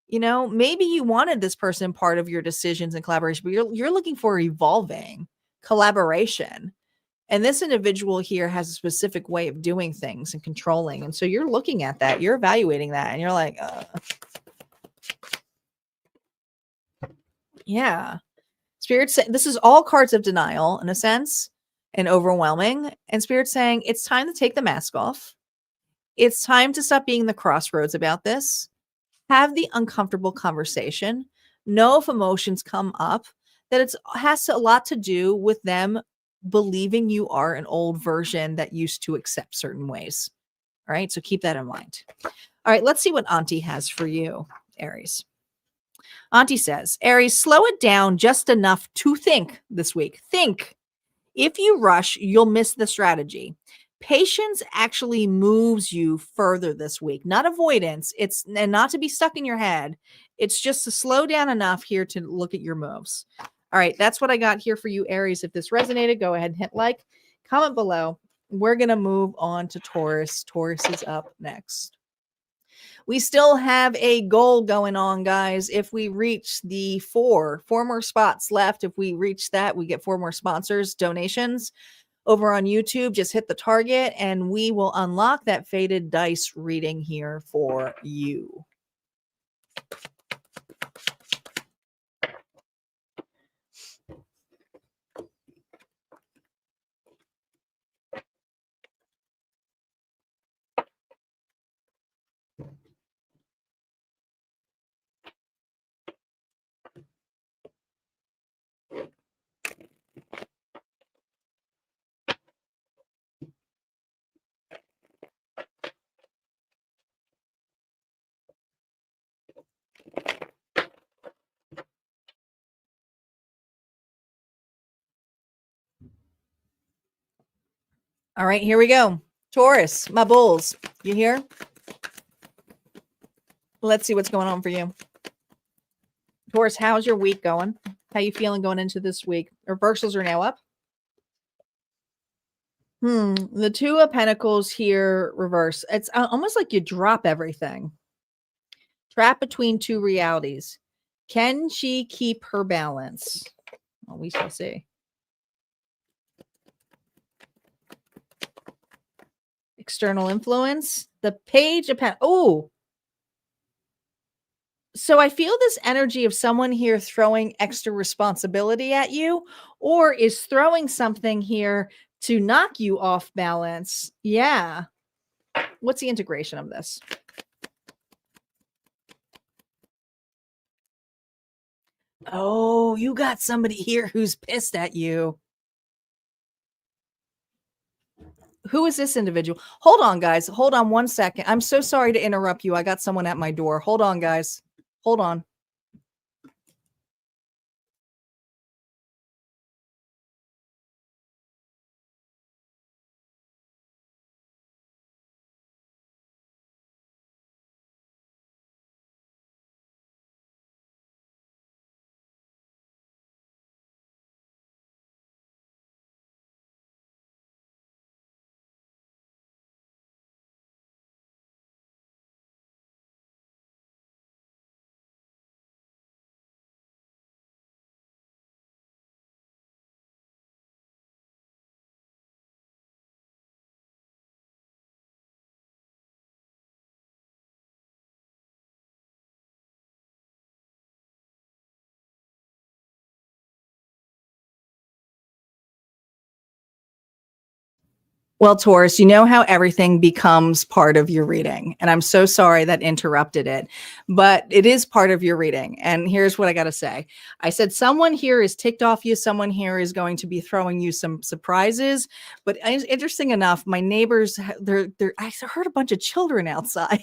Maybe you wanted this person part of your decisions and collaboration, but you're looking for evolving collaboration. And this individual here has a specific way of doing things and controlling. And so you're looking at that, you're evaluating that, and you're like, yeah. Spirit's saying this is all cards of denial in a sense and overwhelming. And Spirit's saying it's time to take the mask off. It's time to stop being the crossroads about this. Have the uncomfortable conversation. Know if emotions come up that it has a lot to do with them believing you are an old version that used to accept certain ways. All right. So keep that in mind. All right. Let's see what Auntie has for you, Aries. Auntie says, Aries, slow it down just enough to think this week. Think. If you rush, you'll miss the strategy. Patience actually moves you further this week, not avoidance. And not to be stuck in your head. It's just to slow down enough here to look at your moves. All right, that's what I got here for you, Aries. If this resonated, go ahead and hit like, comment below. We're going to move on to Taurus. Taurus is up next. We still have a goal going on, guys. If we reach the four more spots left, if we reach that, we get 4 more sponsors, donations over on YouTube. Just hit the target and we will unlock that faded dice reading here for you. All right, here we go. Taurus, my bulls. You here? Let's see what's going on for you. Taurus, how's your week going? How you feeling going into this week? Reversals are now up. The Two of Pentacles here reverse. It's almost like you drop everything. Trapped between two realities. Can she keep her balance? Well, we shall see. External influence. The Page of Pentacles. Oh, so I feel this energy of someone here throwing extra responsibility at you, or is throwing something here to knock you off balance. Yeah. What's the integration of this? Oh, you got somebody here who's pissed at you. Who is this individual? Hold on, guys. Hold on 1 second. I'm so sorry to interrupt you. I got someone at my door. Hold on, guys. Hold on. Well, Taurus, you know how everything becomes part of your reading. And I'm so sorry that interrupted it, but it is part of your reading. And here's what I got to say. I said, someone here is ticked off you. Someone here is going to be throwing you some surprises. But interesting enough, my neighbors, I heard a bunch of children outside.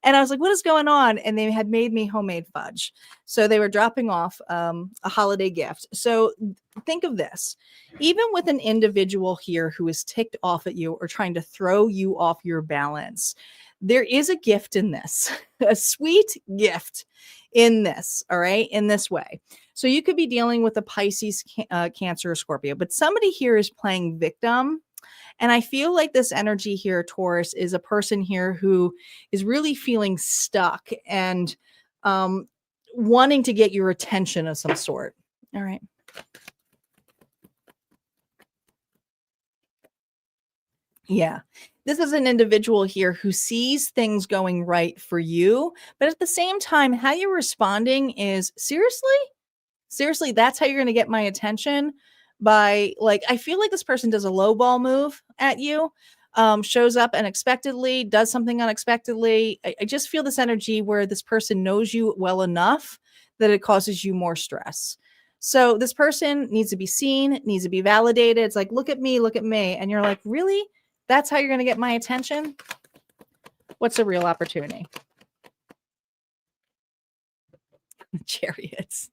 And I was like, what is going on? And they had made me homemade fudge. So they were dropping off a holiday gift. So think of this. Even with an individual here who is ticked off at you or trying to throw you off your balance, there is a gift in this, a sweet gift in this, all right, in this way. So you could be dealing with a Pisces, Cancer, or Scorpio, but somebody here is playing victim. And I feel like this energy here, Taurus, is a person here who is really feeling stuck and wanting to get your attention of some sort. All right. Yeah. This is an individual here who sees things going right for you, but at the same time, how you're responding is seriously, that's how you're going to get my attention. By like, I feel like this person does a low ball move at you, shows up unexpectedly, does something unexpectedly. I just feel this energy where this person knows you well enough that it causes you more stress. So this person needs to be seen, needs to be validated. It's like, look at me. And you're like, really? That's how you're going to get my attention? What's a real opportunity? Chariots.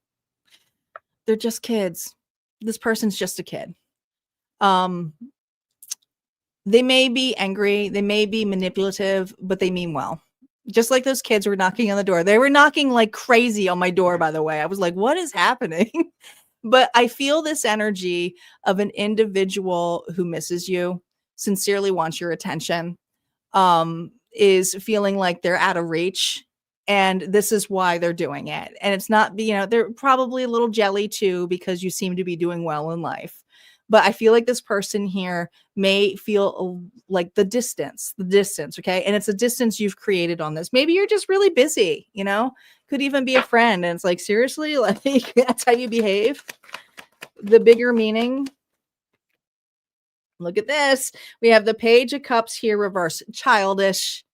They're just kids. This person's just a kid. They may be angry, they may be manipulative, but they mean well. Just like those kids were knocking on the door. They were knocking like crazy on my door, by the way. I was like, what is happening? But I feel this energy of an individual who misses you, sincerely wants your attention, is feeling like they're out of reach. And this is why they're doing it. And it's not, they're probably a little jelly too, because you seem to be doing well in life. But I feel like this person here may feel like the distance, okay? And it's a distance you've created on this. Maybe you're just really busy, could even be a friend. And it's like, seriously, like that's how you behave? The bigger meaning. Look at this. We have the Page of Cups here reverse. Childish.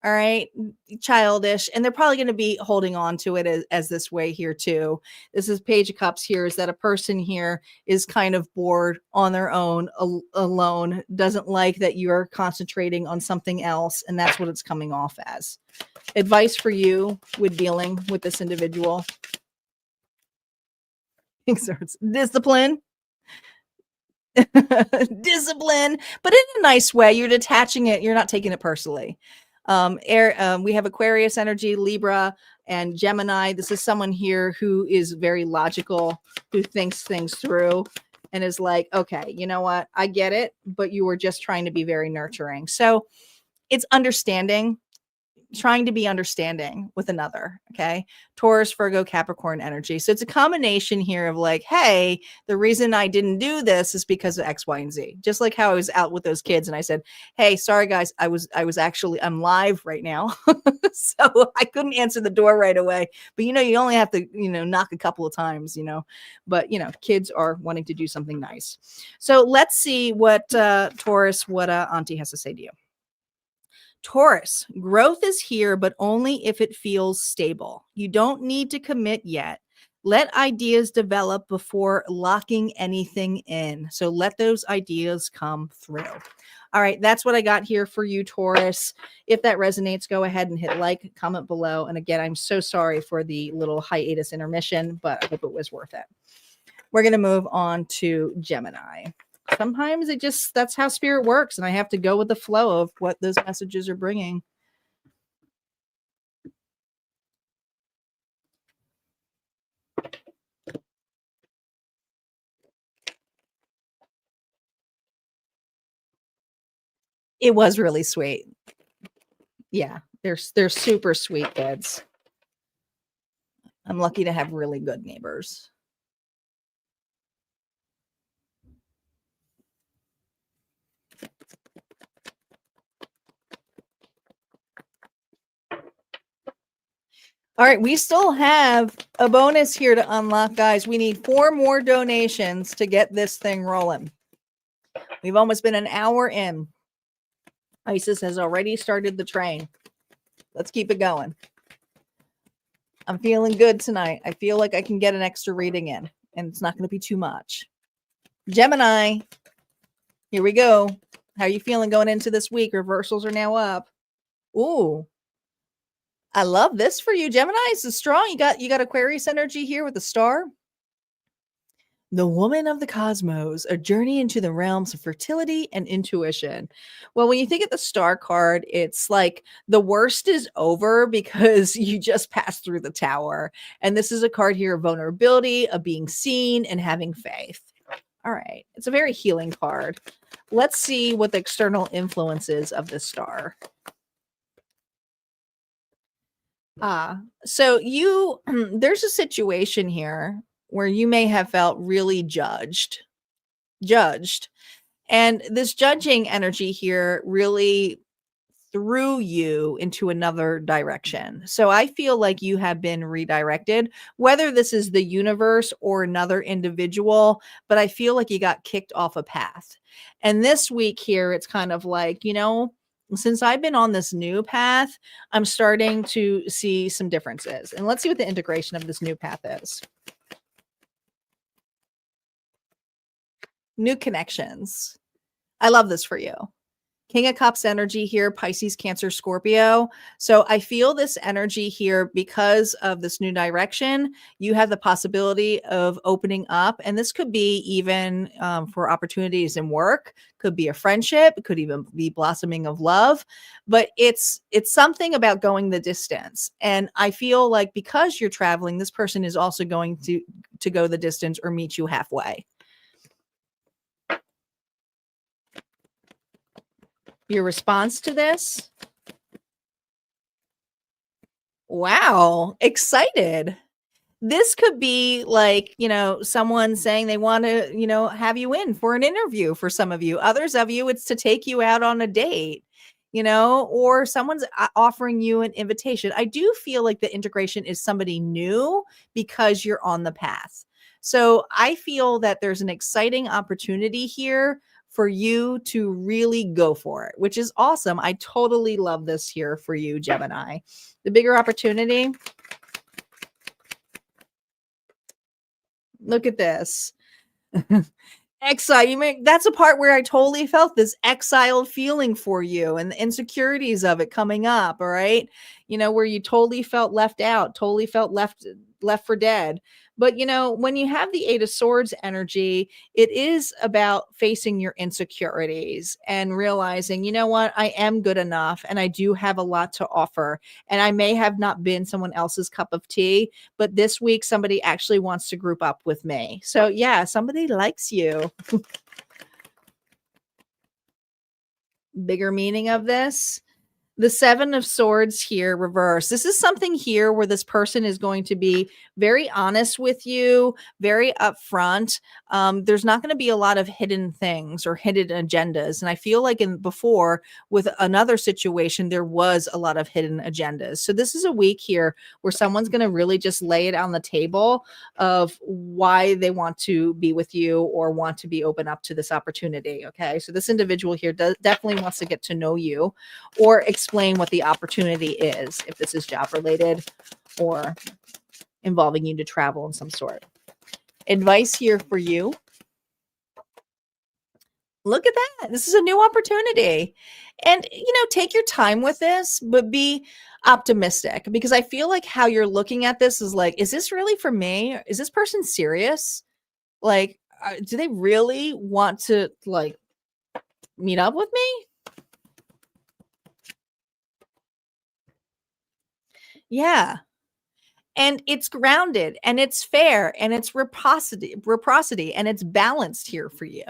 All right. Childish. And they're probably going to be holding on to it as this way here too. This is Page of Cups here, is that a person here is kind of bored on their own, alone, doesn't like that you're concentrating on something else. And that's what it's coming off as. Advice for you with dealing with this individual. Discipline. Discipline, but in a nice way. You're detaching it. You're not taking it personally. We have Aquarius energy, Libra, and Gemini. This is someone here who is very logical, who thinks things through and is like, okay, you know what? I get it, but you were just trying to be very nurturing. So it's understanding, trying to be understanding with another. Okay. Taurus, Virgo, Capricorn energy. So it's a combination here of like, hey, the reason I didn't do this is because of X, Y, and Z. Just like how I was out with those kids and I said, hey, sorry guys, I'm live right now. So I couldn't answer the door right away. But you only have to, knock a couple of times, but kids are wanting to do something nice. So let's see what Taurus, what Auntie has to say to you. Taurus, growth is here, but only if it feels stable. You don't need to commit yet. Let ideas develop before locking anything in. So let those ideas come through. All right, that's what I got here for you, Taurus. If that resonates, go ahead and hit like, comment below. And again, I'm so sorry for the little hiatus intermission, but I hope it was worth it. We're going to move on to Gemini. Sometimes that's how spirit works. And I have to go with the flow of what those messages are bringing. It was really sweet. Yeah, they're super sweet kids. I'm lucky to have really good neighbors. All right, we still have a bonus here to unlock, guys. We need 4 more donations to get this thing rolling. We've almost been an hour in. Isis has already started the train. Let's keep it going. I'm feeling good tonight. I feel like I can get an extra reading in, and it's not going to be too much. Gemini, here we go. How are you feeling going into this week? Reversals are now up. Ooh, I love this for you, Gemini. This is strong. You got Aquarius energy here with the star. The woman of the cosmos, a journey into the realms of fertility and intuition. Well, when you think of the star card, it's like the worst is over because you just passed through the tower. And this is a card here of vulnerability, of being seen and having faith. All right. It's a very healing card. Let's see what the external influence is of this star. So there's a situation here where you may have felt really judged. And this judging energy here really threw you into another direction. So I feel like you have been redirected, whether this is the universe or another individual, but I feel like you got kicked off a path. And this week here, it's kind of like, since I've been on this new path, I'm starting to see some differences. And let's see what the integration of this new path is. New connections. I love this for you. King of Cups energy here, Pisces, Cancer, Scorpio. So I feel this energy here because of this new direction. You have the possibility of opening up, and this could be even for opportunities in work, could be a friendship, it could even be blossoming of love, but it's something about going the distance. And I feel like because you're traveling, this person is also going to go the distance or meet you halfway. Your response to this? Wow, excited. This could be like, someone saying they want to, have you in for an interview for some of you. Others of you, it's to take you out on a date, or someone's offering you an invitation. I do feel like the integration is somebody new because you're on the path. So I feel that there's an exciting opportunity here for you to really go for it, which is awesome. I totally love this here for you, Gemini. The bigger opportunity. Look at this. Exile. That's a part where I totally felt this exiled feeling for you and the insecurities of it coming up. All right. where you totally felt left out, totally felt left for dead. But when you have the 8 of Swords energy, it is about facing your insecurities and realizing, you know what, I am good enough and I do have a lot to offer. And I may have not been someone else's cup of tea, but this week somebody actually wants to group up with me. So yeah, somebody likes you. Bigger meaning of this, the 7 of Swords here reverse. This is something here where this person is going to be very honest with you, very upfront. There's not going to be a lot of hidden things or hidden agendas. And I feel like before with another situation, there was a lot of hidden agendas. So this is a week here where someone's going to really just lay it on the table of why they want to be with you or want to be open up to this opportunity. Okay. So this individual here definitely wants to get to know you or explain what the opportunity is, if this is job related or involving you to travel in some sort. Advice here for you. Look at that. This is a new opportunity. And, take your time with this, but be optimistic, because I feel like how you're looking at this is like, is this really for me? Is this person serious? Like, do they really want to like meet up with me? Yeah. And it's grounded and it's fair and it's reciprocity and it's balanced here for you.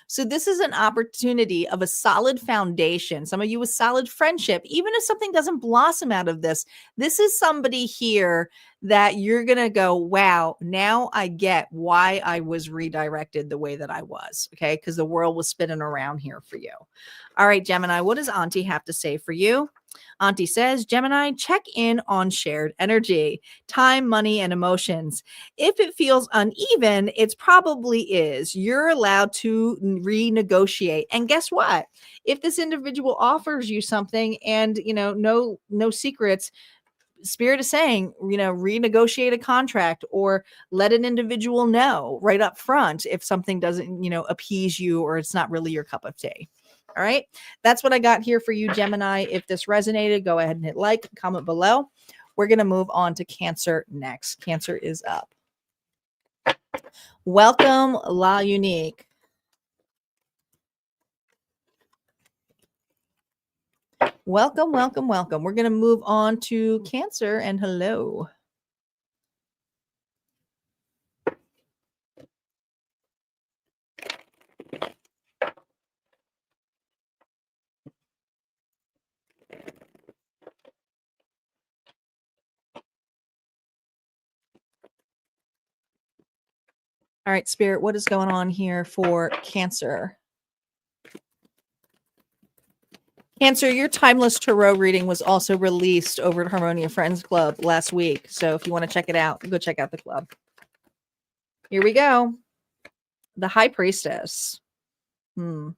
So this is an opportunity of a solid foundation. Some of you with solid friendship, even if something doesn't blossom out of this, this is somebody here that you're going to go, wow, now I get why I was redirected the way that I was. Okay. Because the world was spinning around here for you. All right, Gemini, what does Auntie have to say for you? Auntie says, Gemini, check in on shared energy, time, money, and emotions. If it feels uneven, it probably is. You're allowed to renegotiate. And guess what? If this individual offers you something and, no secrets, Spirit is saying, renegotiate a contract or let an individual know right up front if something doesn't, appease you or it's not really your cup of tea. All right. That's what I got here for you, Gemini. If this resonated, go ahead and hit like, comment below. We're going to move on to Cancer next. Cancer is up. Welcome, La Unique. Welcome, welcome, welcome. We're going to move on to Cancer and hello. All right, Spirit, what is going on here for Cancer? Cancer, your Timeless Tarot reading was also released over at Harmonia Friends Club last week. So if you want to check it out, go check out the club. Here we go. The High Priestess. So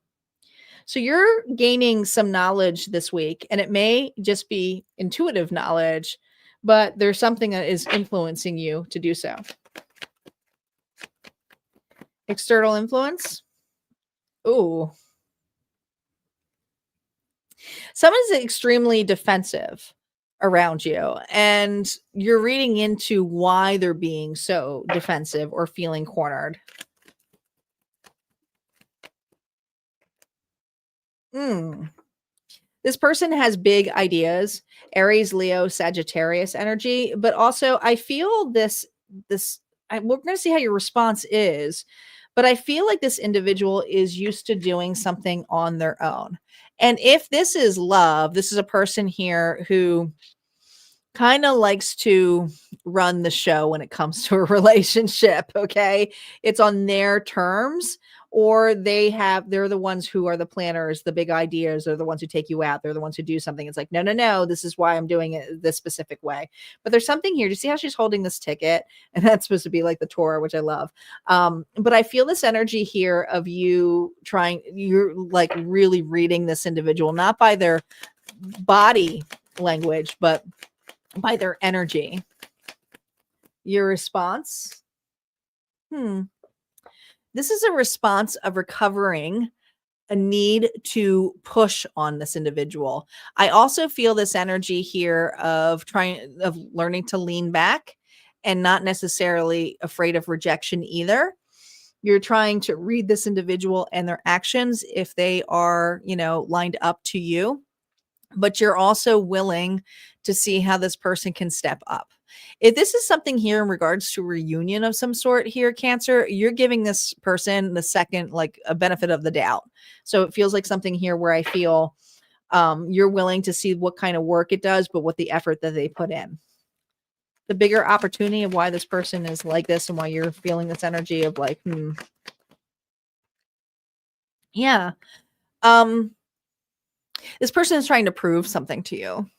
you're gaining some knowledge this week, and it may just be intuitive knowledge, but there's something that is influencing you to do so. External influence. Ooh. Someone's extremely defensive around you, and you're reading into why they're being so defensive or feeling cornered. This person has big ideas, Aries, Leo, Sagittarius energy, but also I feel we're going to see how your response is, but I feel like this individual is used to doing something on their own. And if this is love, this is a person here who kind of likes to run the show when it comes to a relationship. Okay. It's on their terms, or they're the ones who are the planners, the big ideas, they're the ones who take you out. They're the ones who do something. It's like, no, this is why I'm doing it this specific way. But there's something here. Do you see how she's holding this ticket? And that's supposed to be like the Torah, which I love. But I feel this energy here of you're like really reading this individual, not by their body language, but by their energy. Your response? This is a response of recovering a need to push on this individual. I also feel this energy here of learning to lean back and not necessarily afraid of rejection either. You're trying to read this individual and their actions if they are, lined up to you, but you're also willing to see how this person can step up. If this is something here in regards to a reunion of some sort here, Cancer, you're giving this person the second, like a benefit of the doubt. So it feels like something here where I feel you're willing to see what kind of work it does, but what the effort that they put in. The bigger opportunity of why this person is like this and why you're feeling this energy of like, yeah. This person is trying to prove something to you.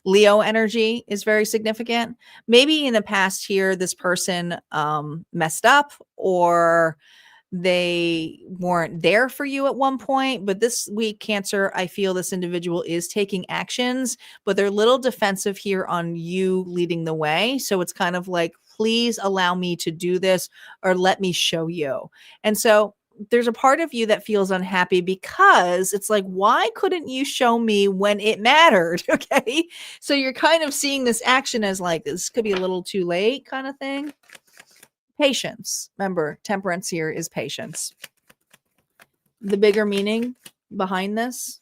Leo energy is very significant. Maybe in the past here, this person messed up or they weren't there for you at one point. But this week, Cancer, I feel this individual is taking actions, but they're a little defensive here on you leading the way. So it's kind of like, please allow me to do this or let me show you. And so there's a part of you that feels unhappy because it's like, why couldn't you show me when it mattered? Okay. So you're kind of seeing this action as like, this could be a little too late kind of thing. Patience. Remember, temperance here is patience. The bigger meaning behind this,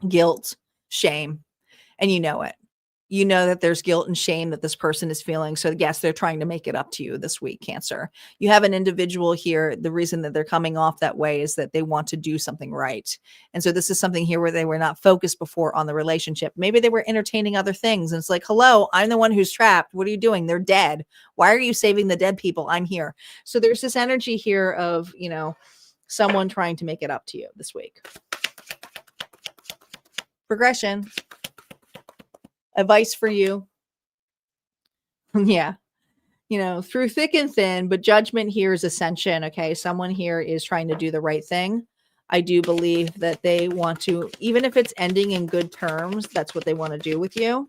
guilt, shame, and you know it. You know that there's guilt and shame that this person is feeling. So yes, they're trying to make it up to you this week, Cancer. You have an individual here. The reason that they're coming off that way is that they want to do something right. And so this is something here where they were not focused before on the relationship. Maybe they were entertaining other things. And it's like, hello, I'm the one who's trapped. What are you doing? They're dead. Why are you saving the dead people? I'm here. So there's this energy here of, someone trying to make it up to you this week. Progression. Advice for you. Yeah. Through thick and thin, but judgment here is ascension. Okay. Someone here is trying to do the right thing. I do believe that they want to, even if it's ending in good terms, that's what they want to do with you.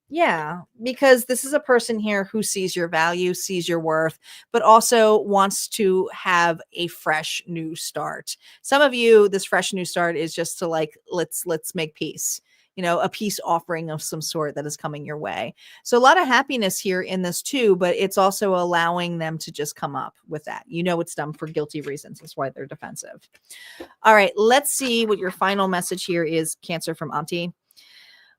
Yeah, because this is a person here who sees your value, sees your worth, but also wants to have a fresh new start. Some of you, this fresh new start is just to like, let's make peace. A peace offering of some sort that is coming your way. So a lot of happiness here in this too, but it's also allowing them to just come up with that. It's done for guilty reasons. That's why they're defensive. All right, let's see what your final message here is, Cancer, from Auntie.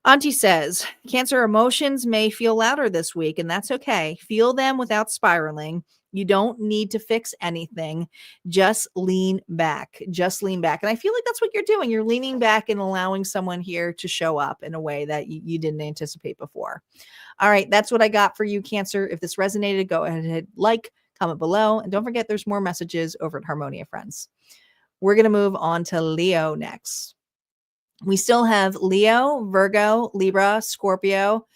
Auntie says, Cancer, emotions may feel louder this week, and that's okay. Feel them without spiraling. You don't need to fix anything. Just lean back. Just lean back. And I feel like that's what you're doing. You're leaning back and allowing someone here to show up in a way that you didn't anticipate before. All right, that's what I got for you, Cancer. If this resonated, go ahead and hit like, comment below. And don't forget, there's more messages over at Harmonia, friends. We're going to move on to Leo next. We still have Leo, Virgo, Libra, Scorpio,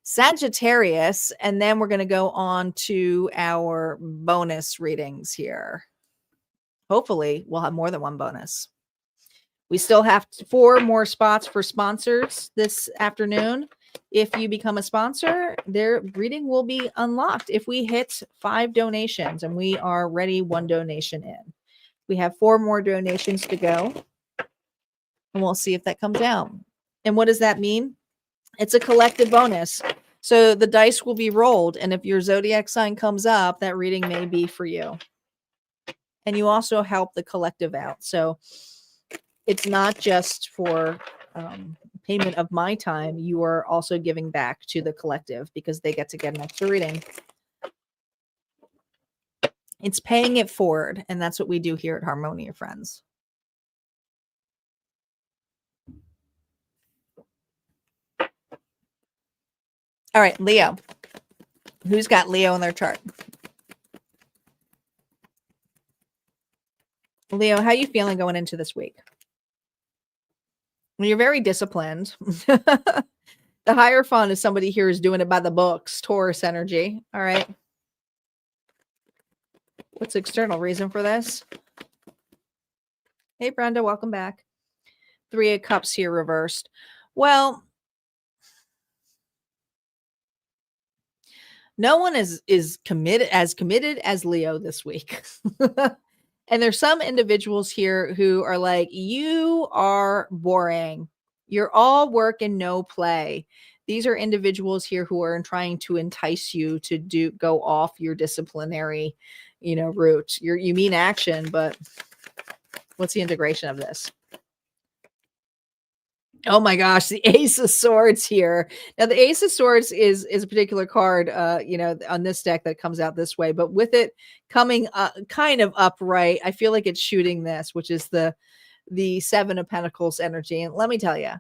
Sagittarius, and then we're going to go on to our bonus readings here. Hopefully, we'll have more than one bonus. We still have 4 more spots for sponsors this afternoon. If you become a sponsor, their reading will be unlocked if we hit 5 donations, and we are already 1 donation in. We have 4 more donations to go. And we'll see if that comes out. And what does that mean? It's a collective bonus. So the dice will be rolled. And if your zodiac sign comes up, that reading may be for you. And you also help the collective out. So it's not just for payment of my time. You are also giving back to the collective because they get to get an extra reading. It's paying it forward. And that's what we do here at Harmonia, friends. All right, Leo. Who's got Leo in their chart? Leo, how are you feeling going into this week? Well, you're very disciplined. The Hierophant is somebody here who's doing it by the books. Taurus energy. All right. What's the external reason for this? Hey, Brenda, welcome back. 3 of Cups here reversed. Well, No one is committed as Leo this week. And there's some individuals here who are like, you are boring. You're all work and no play. These are individuals here who are trying to entice you to go off your disciplinary, route. You mean action, but what's the integration of this? Oh my gosh, the Ace of Swords here. Now, the Ace of Swords is a particular card, on this deck that comes out this way, but with it coming kind of upright, I feel like it's shooting this, which is the Seven of Pentacles energy. And let me tell you,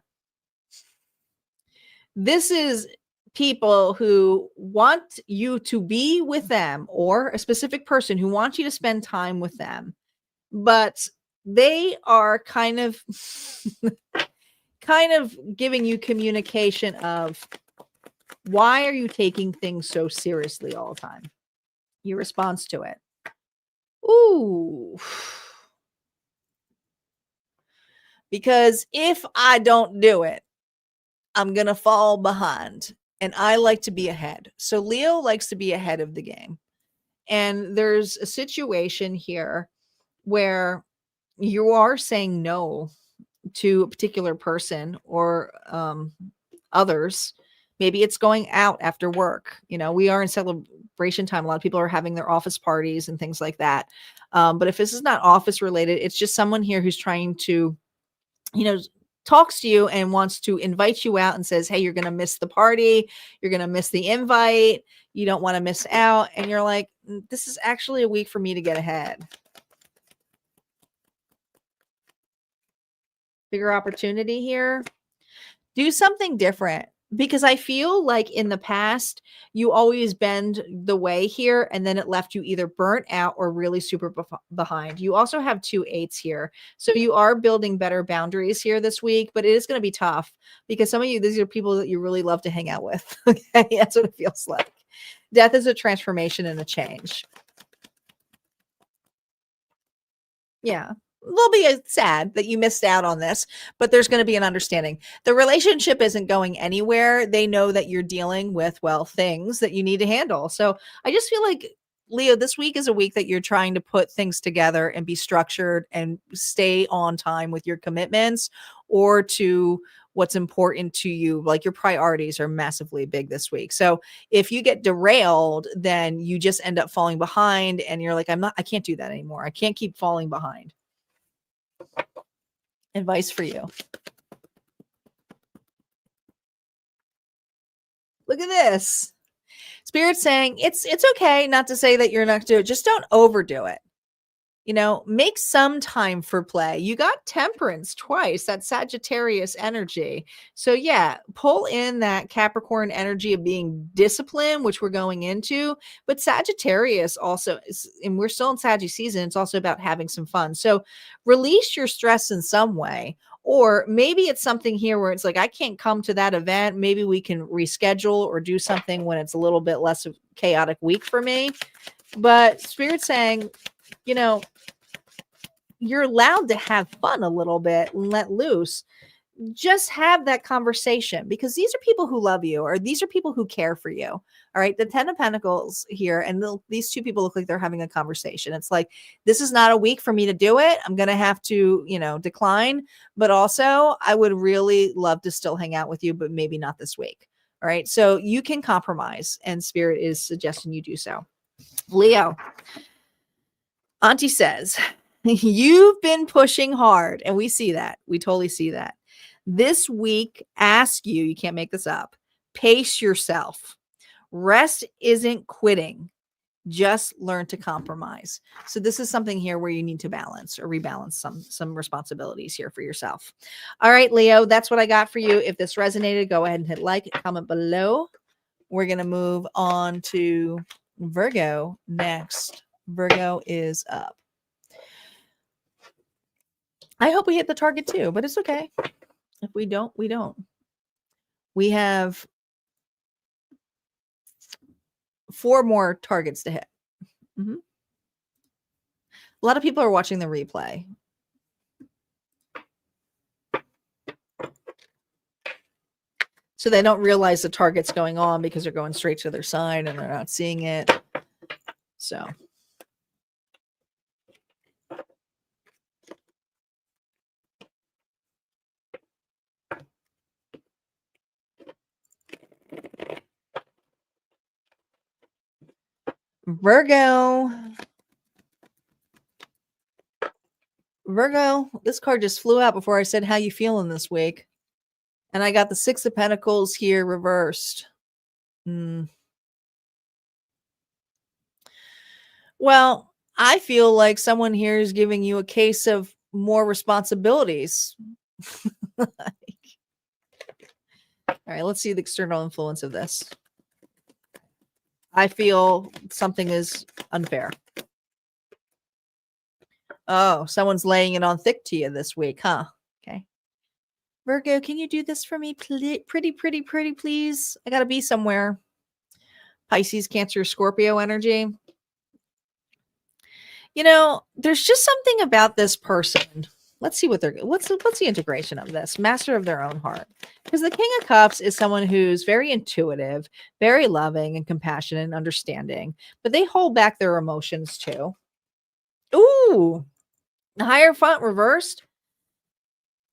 this is people who want you to be with them, or a specific person who wants you to spend time with them, but they are kind of giving you communication of, why are you taking things so seriously all the time? Your response to it. Ooh. Because if I don't do it, I'm going to fall behind. And I like to be ahead. So Leo likes to be ahead of the game. And there's a situation here where you are saying no to a particular person or others. Maybe it's going out after work. We are in celebration time. A lot of people are having their office parties and things like that. But if this is not office related, it's just someone here who's trying to, talks to you and wants to invite you out and says, hey, you're going to miss the party. You're going to miss the invite. You don't want to miss out. And you're like, this is actually a week for me to get ahead. Bigger opportunity here. Do something different, because I feel like in the past you always bend the way here, and then it left you either burnt out or really super behind. You also have 2 8s here, so you are building better boundaries here this week, but it is going to be tough because some of you, these are people that you really love to hang out with. Okay, that's what it feels like. Death is a transformation and a change. Yeah. They'll be sad that you missed out on this, but there's going to be an understanding. The relationship isn't going anywhere. They know that you're dealing with, things that you need to handle. So I just feel like, Leo, this week is a week that you're trying to put things together and be structured and stay on time with your commitments or to what's important to you. Like, your priorities are massively big this week. So if you get derailed, then you just end up falling behind and you're like, I can't do that anymore. I can't keep falling behind. Advice for you. Look at this. Spirit's saying it's okay not to say that you're not going to do it. Just don't overdo it. Make some time for play. You got Temperance twice, that Sagittarius energy. So yeah, pull in that Capricorn energy of being disciplined, which we're going into. But Sagittarius also is, and we're still in Sagittarius season, it's also about having some fun. So release your stress in some way. Or maybe it's something here where it's like, I can't come to that event. Maybe we can reschedule or do something when it's a little bit less of a chaotic week for me. But Spirit's saying, you're allowed to have fun a little bit and let loose. Just have that conversation, because these are people who love you, or these are people who care for you. All right. The 10 of Pentacles here, and these 2 people look like they're having a conversation. It's like, this is not a week for me to do it. I'm going to have to, decline, but also I would really love to still hang out with you, but maybe not this week. All right. So you can compromise, and Spirit is suggesting you do so. Leo, Auntie says, you've been pushing hard, and we see that. We totally see that. This week, you can't make this up. Pace yourself. Rest isn't quitting. Just learn to compromise. So this is something here where you need to balance or rebalance some responsibilities here for yourself. All right, Leo, that's what I got for you. If this resonated, go ahead and hit like, comment below. We're going to move on to Virgo next. Virgo is up. I hope we hit the target too, but it's okay. If we don't, we don't. We have 4 more targets to hit. A lot of people are watching the replay. So they don't realize the target's going on because they're going straight to their side and they're not seeing it. So. Virgo. Virgo, this card just flew out before I said how you feeling this week. And I got the Six of Pentacles here reversed. Well, I feel like someone here is giving you a case of more responsibilities. All right, let's see the external influence of this. I feel something is unfair. Oh, someone's laying it on thick to you this week, huh? Okay. Virgo, can you do this for me? Pretty, please. I got to be somewhere. Pisces, Cancer, Scorpio energy. You know, there's just something about this person. Let's see what's the integration of this. Master of their own heart. Because the King of Cups is someone who's very intuitive, very loving and compassionate and understanding, but they hold back their emotions too. Ooh, the Hierophant reversed.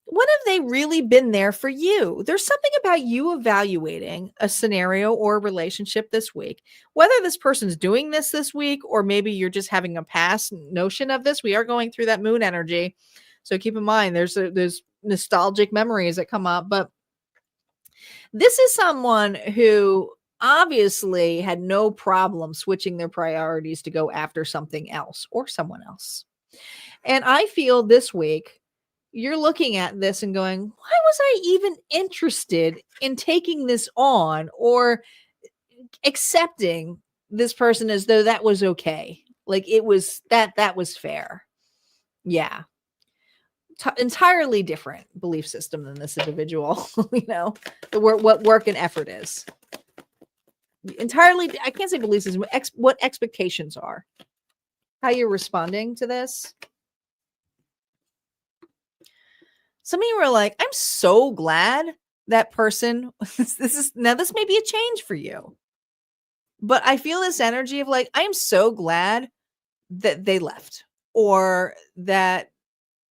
When have they really been there for you? There's something about you evaluating a scenario or a relationship this week, whether this person's doing this week, or maybe you're just having a past notion of this. We are going through that moon energy. So keep in mind, there's nostalgic memories that come up, but this is someone who obviously had no problem switching their priorities to go after something else or someone else. And I feel this week, you're looking at this and going, why was I even interested in taking this on or accepting this person as though that was okay? Like it was that was fair. Yeah. Entirely different belief system than this individual, you know, what work and effort is. Entirely, I can't say belief system, what expectations are. How you're responding to this. Some of you were like, I'm so glad that person, this may be a change for you. But I feel this energy of like, I'm so glad that they left or that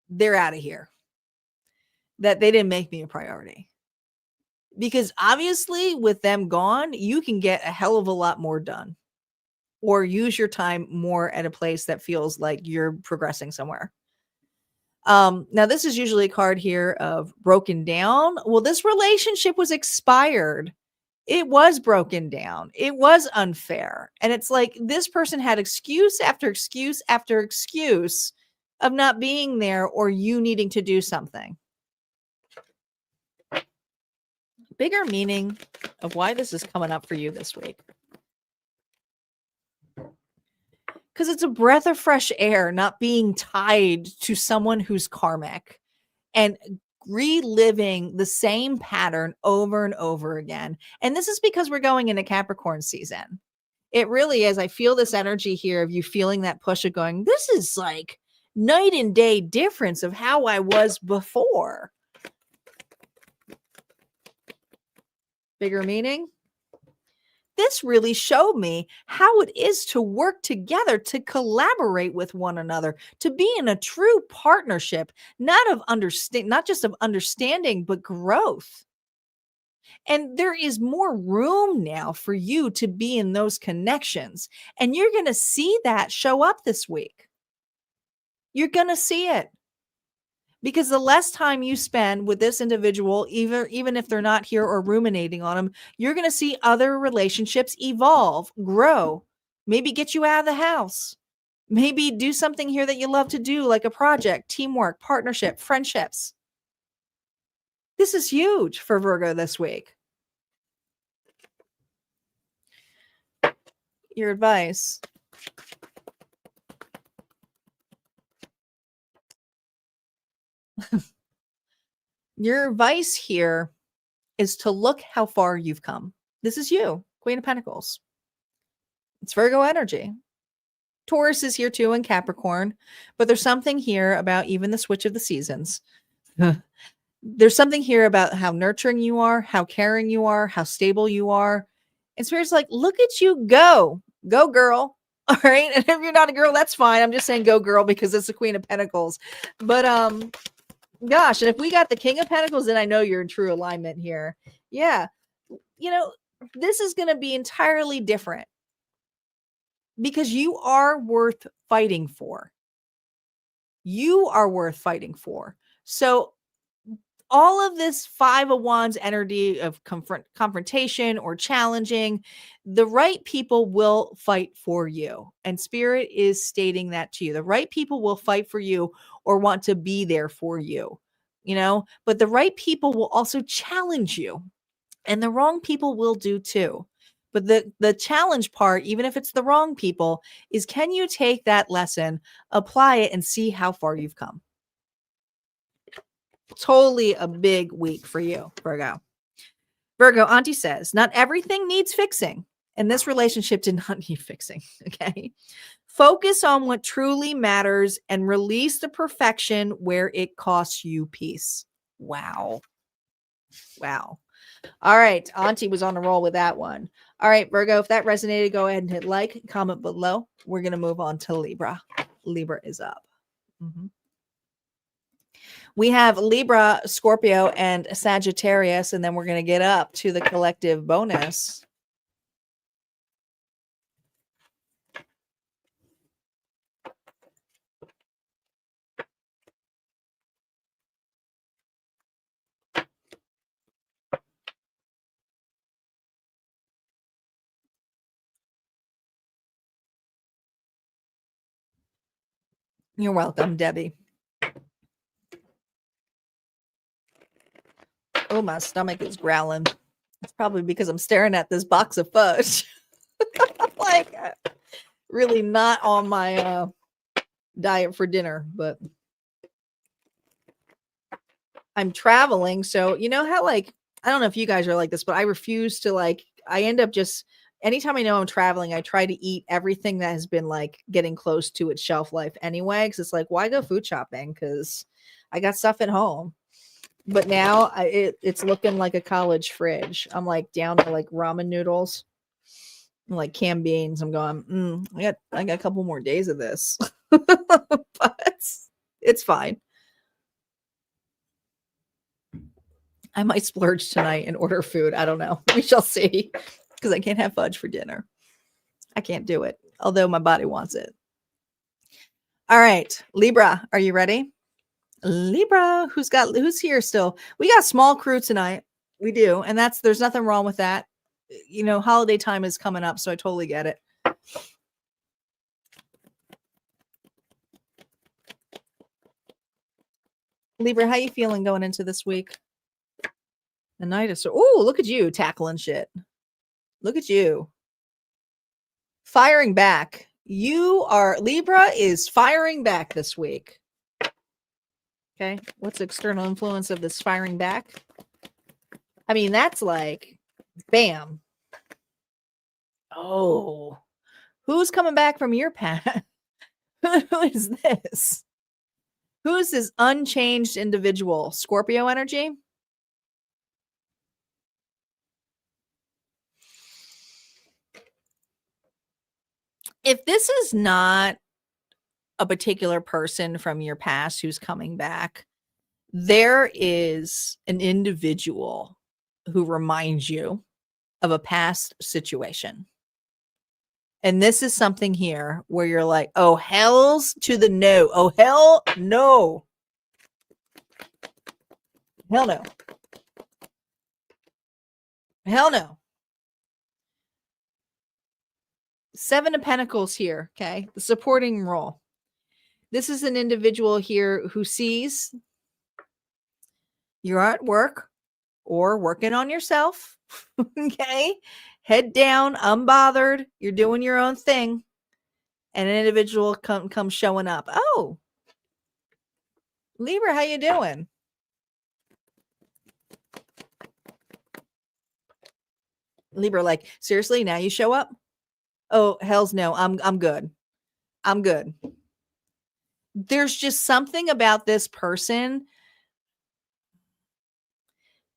they're out of here, that they didn't make me a priority. Because obviously with them gone, you can get a hell of a lot more done or use your time more at a place that feels like you're progressing somewhere. Now this is usually a card here of broken down. Well, this relationship was expired. It was broken down. It was unfair. And it's like this person had excuse after excuse after excuse of not being there or you needing to do something. Bigger meaning of why this is coming up for you this week. Because it's a breath of fresh air, not being tied to someone who's karmic and reliving the same pattern over and over again. And this is because we're going into Capricorn season. It really is. I feel this energy here of you feeling that push of going, this is like night and day difference of how I was before. Bigger meaning? This really showed me how it is to work together, to collaborate with one another, to be in a true partnership, not just of understanding, but growth. And there is more room now for you to be in those connections. And you're going to see that show up this week. You're going to see it. Because the less time you spend with this individual, even if they're not here or ruminating on them, you're going to see other relationships evolve, grow, maybe get you out of the house, maybe do something here that you love to do, like a project, teamwork, partnership, friendships. This is huge for Virgo this week. Your advice. Your advice here is to look how far you've come. This is you, Queen of Pentacles. It's Virgo energy. Taurus is here too, and Capricorn, but there's something here about even the switch of the seasons There's something here about how nurturing you are, how caring you are, how stable you are. And Spirit's like, look at you go. Go, girl. All right. And if you're not a girl, that's fine. I'm just saying go, girl, because it's the Queen of Pentacles. But gosh, and if we got the King of Pentacles, then I know you're in true alignment here. Yeah. You know, this is going to be entirely different because you are worth fighting for. You are worth fighting for. So all of this Five of Wands energy of confrontation or challenging, the right people will fight for you. And Spirit is stating that to you. The right people will fight for you or want to be there for you, you know, but the right people will also challenge you, and the wrong people will do too. But the challenge part, even if it's the wrong people, is can you take that lesson, apply it, and see how far you've come? Totally a big week for you, Virgo. Virgo, Auntie says, not everything needs fixing. And this relationship did not need fixing. Okay. Focus on what truly matters and release the perfection where it costs you peace. Wow. Wow. All right. Auntie was on a roll with that one. All right, Virgo, if that resonated, go ahead and hit like, comment below. We're going to move on to Libra. Libra is up. We have Libra, Scorpio, and Sagittarius, and then we're going to get up to the collective bonus. You're welcome, Debbie. Oh, my stomach is growling. It's probably because I'm staring at this box of fudge. Like, really not on my diet for dinner, but I'm traveling. So, you know how, like, I don't know if you guys are like this, but I refuse to, like, I end up just, anytime I know I'm traveling, I try to eat everything that has been like getting close to its shelf life anyway. Cause it's like, why go food shopping? Cause I got stuff at home. But now it's looking like a college fridge. I'm like down to like ramen noodles, like canned beans. I'm going, I got a couple more days of this, but it's fine. I might splurge tonight and order food. I don't know. We shall see, because I can't have fudge for dinner. I can't do it, although my body wants it. All right, Libra, are you ready? Libra, who's here still? We got small crew tonight. We do, and there's nothing wrong with that. You know, holiday time is coming up, so I totally get it. Libra, how you feeling going into this week? The night is so. Oh, look at you tackling shit. Look at you firing back. Libra is firing back this week. Okay, what's the external influence of this firing back? I mean, that's like, bam. Oh, who's coming back from your past? Who is this? Who is this unchanged individual? Scorpio energy? If this is not a particular person from your past who's coming back, there is an individual who reminds you of a past situation. And this is something here where you're like, oh, hells to the no. Oh, hell no. Hell no. Hell no. Seven of Pentacles here, okay? The supporting role. This is an individual here who sees you're at work or working on yourself, okay? Head down, unbothered. You're doing your own thing. And an individual comes showing up. Oh, Libra, how you doing? Libra, like, seriously, now you show up? Oh, hells no. I'm good. I'm good. There's just something about this person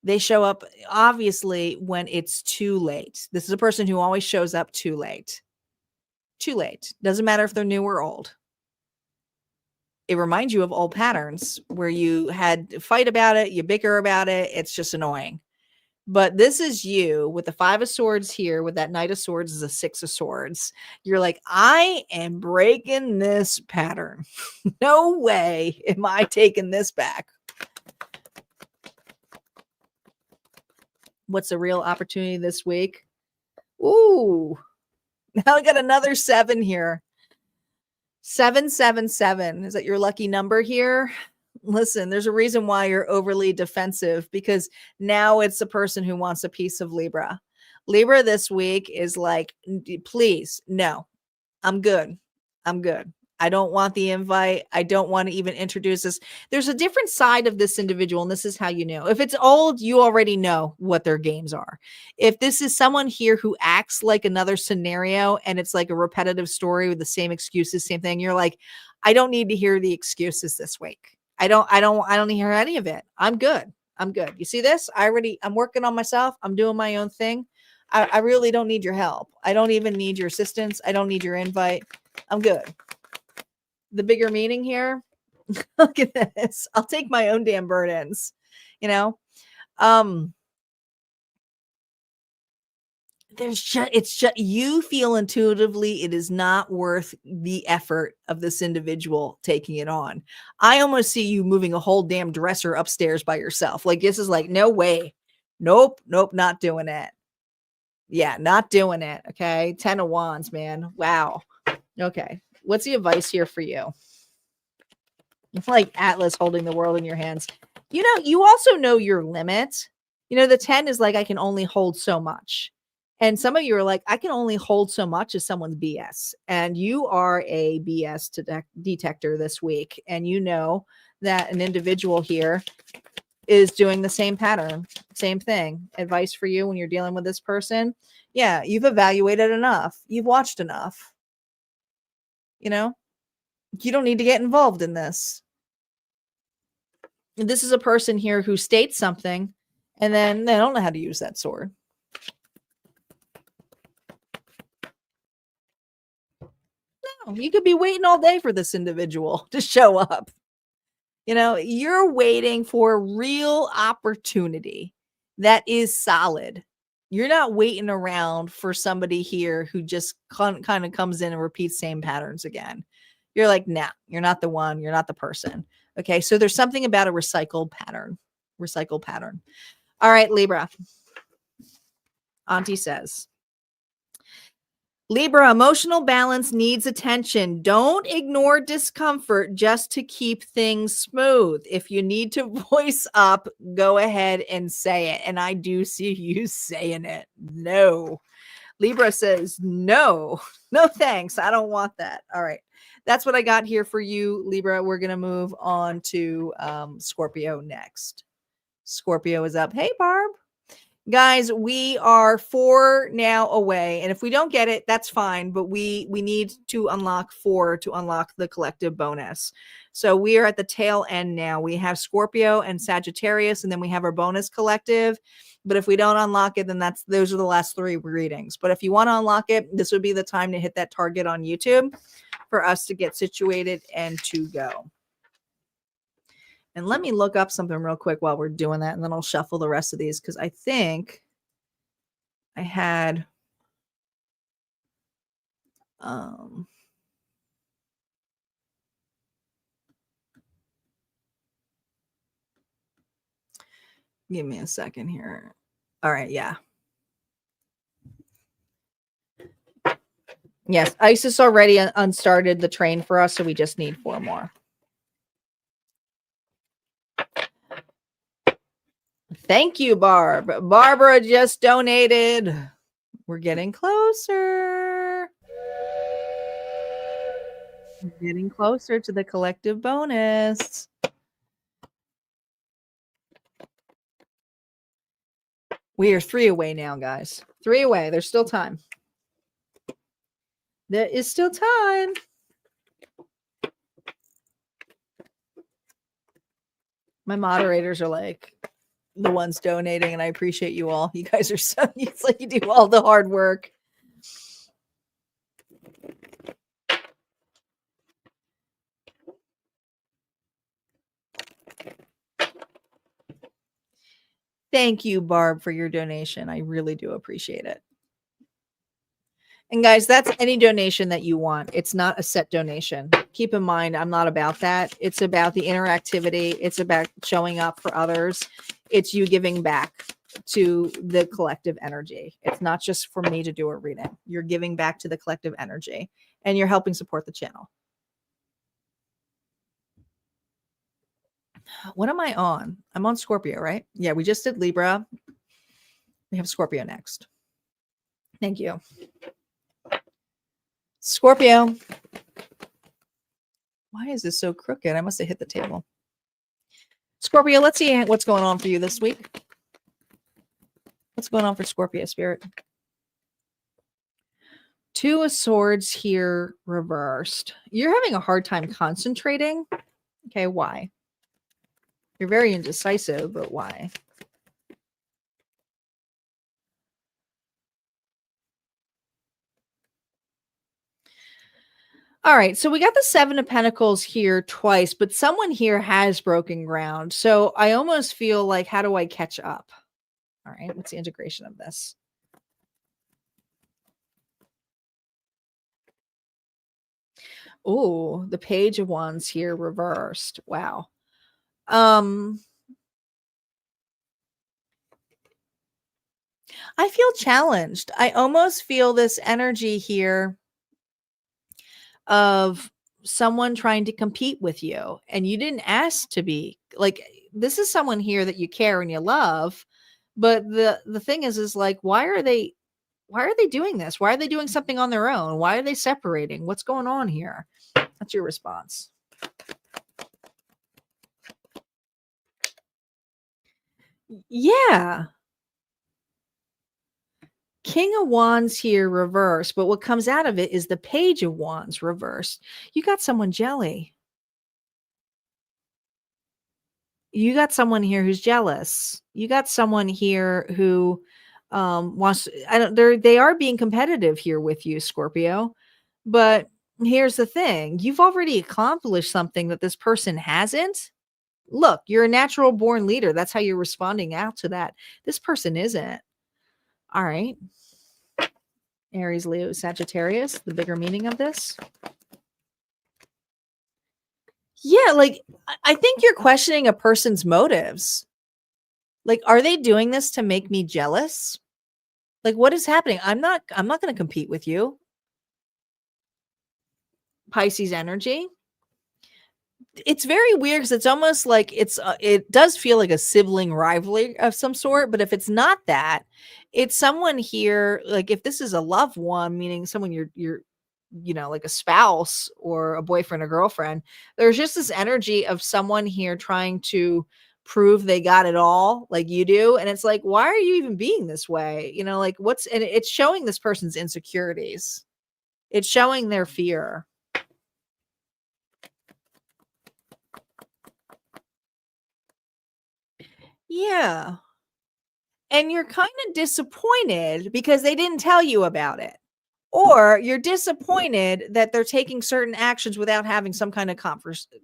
They show up obviously when it's too late. This is a person who always shows up too late. Too late. Doesn't matter if they're new or old. It reminds you of old patterns where you had to fight about it, you bicker about it. It's just annoying. But this is you with the 5 of Swords here, with that Knight of Swords is a 6 of Swords. You're like, I am breaking this pattern. No way am I taking this back. What's the real opportunity this week? Ooh, now I got another 7 here. 777. Is that your lucky number here? Listen, there's a reason why you're overly defensive, because now it's a person who wants a piece of Libra. Libra this week is like, please, no, I'm good. I'm good. I don't want the invite. I don't want to even introduce this. There's a different side of this individual, and this is how you know. If it's old, you already know what their games are. If this is someone here who acts like another scenario and it's like a repetitive story with the same excuses, same thing, you're like, I don't need to hear the excuses this week. I don't need to hear any of it. I'm good. I'm good. You see this? I'm working on myself. I'm doing my own thing. I really don't need your help. I don't even need your assistance. I don't need your invite. I'm good. The bigger meaning here, look at this. I'll take my own damn burdens, you know? It's just, you feel intuitively it is not worth the effort of this individual taking it on. I almost see you moving a whole damn dresser upstairs by yourself. Like, this is like, no way. Nope, not doing it. Yeah, not doing it. Okay. 10 of Wands, man. Wow. Okay. What's the advice here for you? It's like Atlas holding the world in your hands. You know, you also know your limit. You know, the 10 is like, I can only hold so much. And some of you are like, I can only hold so much as someone's BS. And you are a BS detector this week. And you know that an individual here is doing the same pattern, same thing. Advice for you when you're dealing with this person. Yeah, you've evaluated enough. You've watched enough. You know, you don't need to get involved in this. This is a person here who states something and then they don't know how to use that sword. No, you could be waiting all day for this individual to show up. You know, you're waiting for a real opportunity that is solid. You're not waiting around for somebody here who just kind of comes in and repeats same patterns again. You're like, nah, you're not the one. You're not the person. Okay. So there's something about a recycled pattern. All right, Libra. Auntie says, Libra, emotional balance needs attention. Don't ignore discomfort just to keep things smooth. If you need to voice up, go ahead and say it. And I do see you saying it. No. Libra says, no thanks. I don't want that. All right. That's what I got here for you, Libra. We're going to move on to Scorpio next. Scorpio is up. Hey, Barb. Guys, we are 4 now away. And if we don't get it, that's fine. But we need to unlock 4 to unlock the collective bonus. So we are at the tail end now. We have Scorpio and Sagittarius, and then we have our bonus collective. But if we don't unlock it, then those are the last 3 readings. But if you want to unlock it, this would be the time to hit that target on YouTube for us to get situated and to go. And let me look up something real quick while we're doing that, and then I'll shuffle the rest of these because I think I had give me a second here. All right, yeah. Yes, Isis already unstarted the train for us, so we just need 4 more. Thank you, Barb. Barbara just donated. We're getting closer. We're getting closer to the collective bonus. We are 3 away now, guys. 3 away. There's still time. There is still time. My moderators are like, the ones donating, and I appreciate you all. You guys are so, it's like you do all the hard work. Thank you, Barb, for your donation. I really do appreciate it. And guys, that's any donation that you want. It's not a set donation. Keep in mind, I'm not about that. It's about the interactivity. It's about showing up for others. It's you giving back to the collective energy. It's not just for me to do a reading. You're giving back to the collective energy, and you're helping support the channel. What am I on? I'm on Scorpio, right? Yeah, we just did Libra. We have Scorpio next. Thank you. Scorpio. Why is this so crooked? I must have hit the table. Scorpio, let's see what's going on for you this week. What's going on for Scorpio, Spirit? Two of Swords here reversed. You're having a hard time concentrating. Okay, why? You're very indecisive, but why? All right, so we got the Seven of Pentacles here twice, but someone here has broken ground. So I almost feel like, how do I catch up? All right, what's the integration of this? Oh, the Page of Wands here reversed. Wow. I feel challenged. I almost feel this energy here of someone trying to compete with you, and you didn't ask to be. Like, this is someone here that you care and you love, but the thing is like, why are they doing this? Why are they doing something on their own? Why are they separating? What's going on here? That's your response. Yeah. King of Wands here reversed, but what comes out of it is the Page of Wands reversed. You got someone jelly. You got someone here who's jealous. You got someone here who wants, they are being competitive here with you, Scorpio. But here's the thing. You've already accomplished something that this person hasn't. Look, you're a natural born leader. That's how you're responding out to that. This person isn't. All right. Aries, Leo, Sagittarius, the bigger meaning of this. Yeah, like, I think you're questioning a person's motives. Like, are they doing this to make me jealous? Like, what is happening? I'm not going to compete with you. Pisces energy. It's very weird because it's almost like it does feel like a sibling rivalry of some sort, but if it's not that, it's someone here, like if this is a loved one, meaning someone you're like a spouse or a boyfriend or girlfriend, there's just this energy of someone here trying to prove they got it all like you do, and it's like, why are you even being this way? Like, and it's showing this person's insecurities. It's showing their fear. Yeah. And you're kind of disappointed because they didn't tell you about it. Or you're disappointed that they're taking certain actions without having some kind of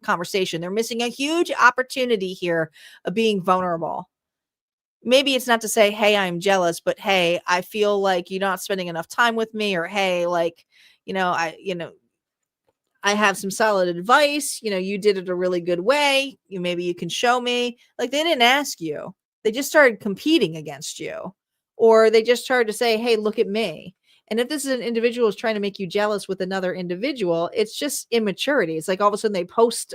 conversation. They're missing a huge opportunity here of being vulnerable. Maybe it's not to say, hey, I'm jealous, but hey, I feel like you're not spending enough time with me, or hey, like, I have some solid advice. You did it a really good way. Maybe you can show me. Like, they didn't ask you. They just started competing against you, or they just started to say, hey, look at me. And if this is an individual who's trying to make you jealous with another individual, it's just immaturity. It's like all of a sudden they post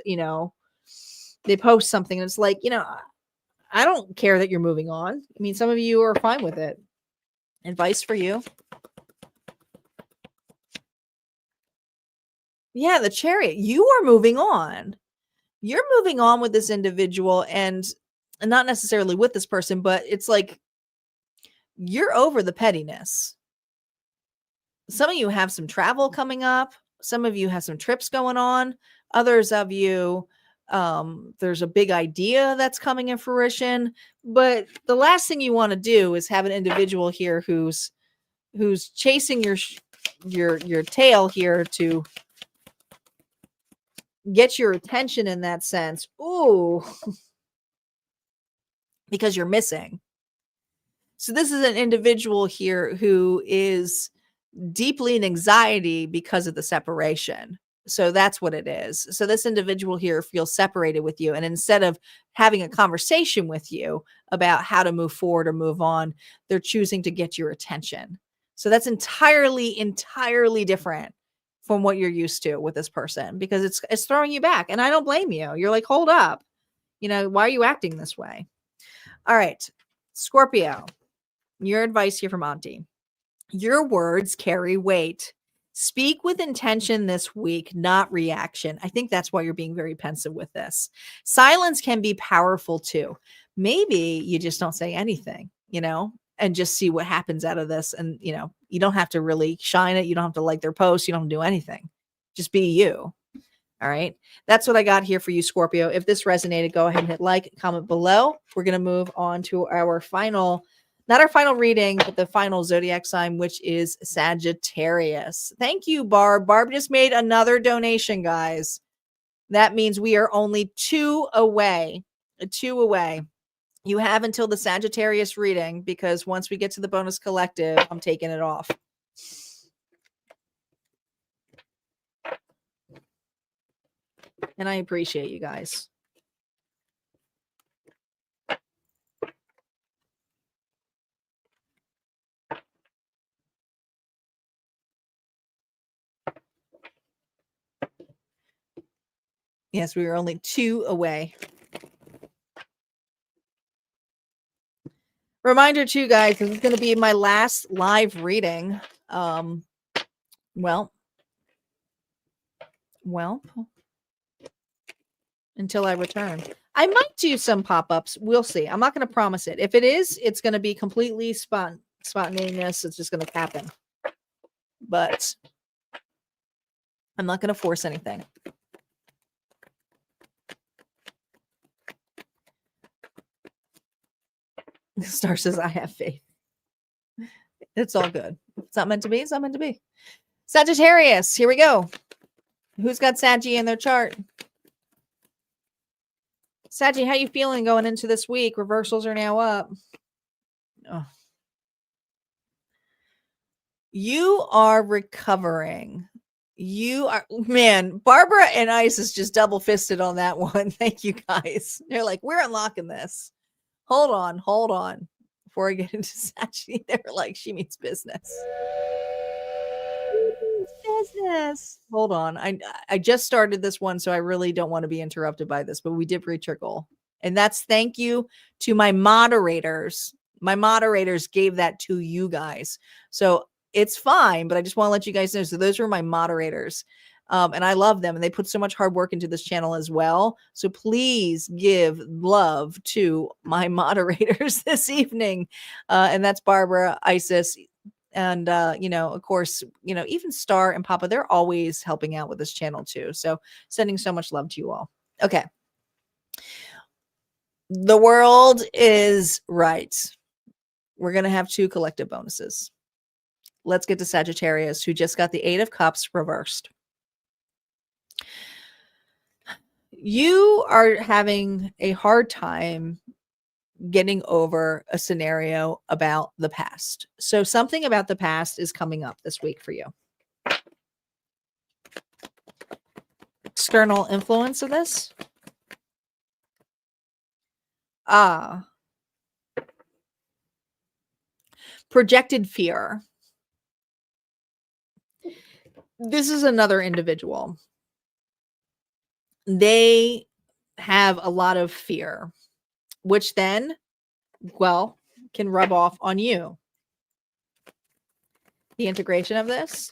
something and it's like, I don't care that you're moving on. I mean, some of you are fine with it. Advice for you. Yeah, the Chariot. You are moving on. You're moving on with this individual, and not necessarily with this person, but it's like you're over the pettiness. Some of you have some travel coming up. Some of you have some trips going on. Others of you There's a big idea that's coming in fruition, but the last thing you want to do is have an individual here who's chasing your tail here to get your attention in that sense. Ooh, because you're missing. So this is an individual here who is deeply in anxiety because of the separation. So that's what it is. So this individual here feels separated with you. And instead of having a conversation with you about how to move forward or move on, they're choosing to get your attention. So that's entirely different from what you're used to with this person, because it's throwing you back. And I don't blame you. You're like, hold up. Why are you acting this way? All right, Scorpio, your advice here from Auntie. Your words carry weight. Speak with intention this week, not reaction. I think that's why you're being very pensive with this. Silence can be powerful too. Maybe you just don't say anything, and just see what happens out of this. And, you don't have to really shine it. You don't have to like their posts. You don't have to do anything. Just be you. All right. That's what I got here for you, Scorpio. If this resonated, go ahead and hit like, comment below. We're going to move on to our final, not our final reading, but the final zodiac sign, which is Sagittarius. Thank you, Barb. Barb just made another donation, guys. That means we are only 2 away. 2 away. You have until the Sagittarius reading, because once we get to the bonus collective, I'm taking it off. And I appreciate you guys. Yes, we were only 2 away. Reminder too, guys, this is going to be my last live reading. Well, until I return. I might do some pop-ups. We'll see. I'm not going to promise it. If it is, it's going to be completely spontaneous. It's just going to happen. But I'm not going to force anything. The star says, I have faith. It's all good. If it's not meant to be, it's not meant to be. Sagittarius, here we go. Who's got Saggy in their chart? Saggy, how you feeling going into this week? Reversals are now up. Oh. You are recovering. You are, man, Barbara and Isis just double fisted on that one. Thank you, guys. They're like, we're unlocking this. Hold on. Before I get into Saggy, they're like, she means business. Business. Hold on. I just started this one, so I really don't want to be interrupted by this, but we did re-trickle. And that's thank you to my moderators. My moderators gave that to you guys. So it's fine, but I just want to let you guys know. So those were my moderators. And I love them, and they put so much hard work into this channel as well. So please give love to my moderators this evening. And that's Barbara, Isis, and of course, even Star and Papa, they're always helping out with this channel too. So sending so much love to you all. Okay. The world is right. We're going to have 2 collective bonuses. Let's get to Sagittarius, who just got the 8 of Cups reversed. You are having a hard time getting over a scenario about the past. So something about the past is coming up this week for you. External influence of this? Projected fear. This is another individual. They have a lot of fear, which then, can rub off on you. The integration of this.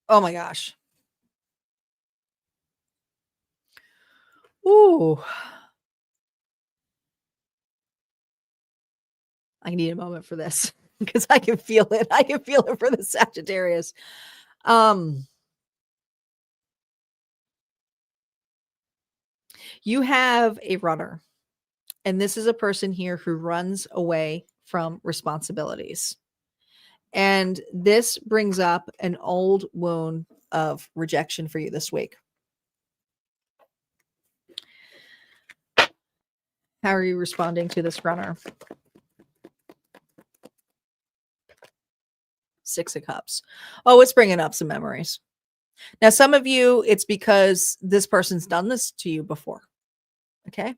Oh my gosh. Ooh. I need a moment for this because I can feel it. I can feel it for the Sagittarius. You have a runner, and this is a person here who runs away from responsibilities. And this brings up an old wound of rejection for you this week. How are you responding to this runner? Six of Cups. Oh, it's bringing up some memories. Now, some of you, it's because this person's done this to you before. Okay.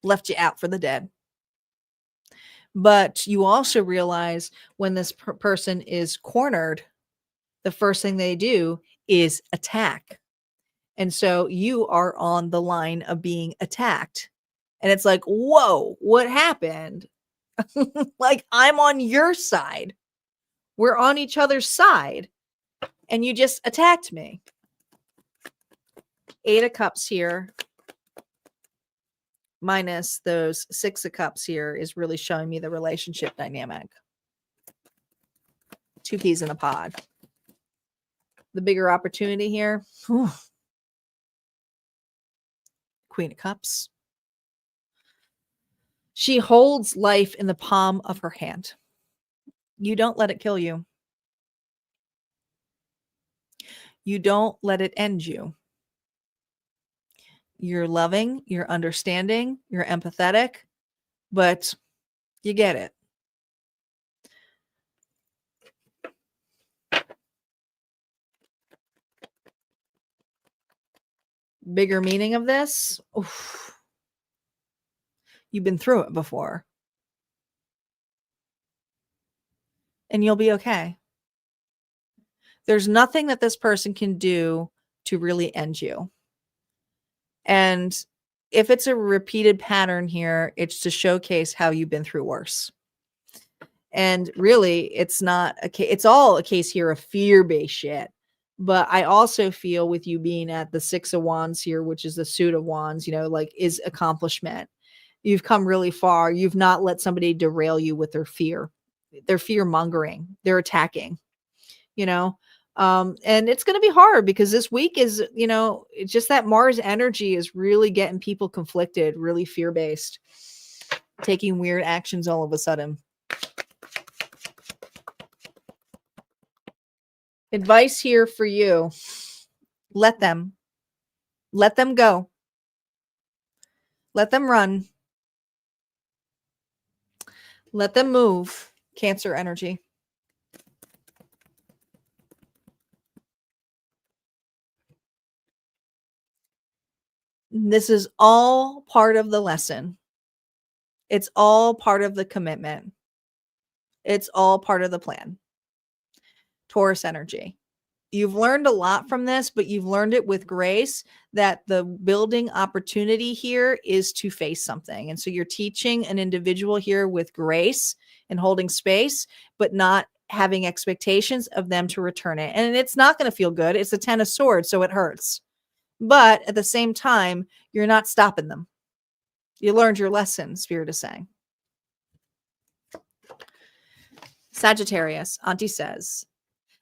Left you out for the dead. But you also realize when this person is cornered, the first thing they do is attack. And so you are on the line of being attacked. And it's like, whoa, what happened? Like, I'm on your side. We're on each other's side. And you just attacked me. Eight of Cups here, minus those Six of Cups here, is really showing me the relationship dynamic. Two peas in a pod. The bigger opportunity here. Whew. Queen of Cups. She holds life in the palm of her hand. You don't let it kill you. You don't let it end you. You're loving, you're understanding, you're empathetic, but you get it. Bigger meaning of this? Oof. You've been through it before. And you'll be okay. There's nothing that this person can do to really end you. And if it's a repeated pattern here, it's to showcase how you've been through worse. And really, it's not a case, it's all a case here of fear-based shit. But I also feel with you being at the Six of Wands here, which is the suit of wands, you know, like is accomplishment. You've come really far. You've not let somebody derail you with their fear. They're fear mongering. They're attacking, you know. And it's going to be hard because this week is, you know, it's just that Mars energy is really getting people conflicted, really fear-based, taking weird actions all of a sudden. Advice here for you. Let them go. Let them run. Let them move. Cancer energy. This is all part of the lesson. It's all part of the commitment. It's all part of the plan. Taurus energy. You've learned a lot from this, but you've learned it with grace that the building opportunity here is to face something. And so you're teaching an individual here with grace and holding space, but not having expectations of them to return it. And it's not going to feel good. It's a 10 of swords, so it hurts. But at the same time, you're not stopping them. You learned your lesson, Spirit is saying. Sagittarius, Auntie says,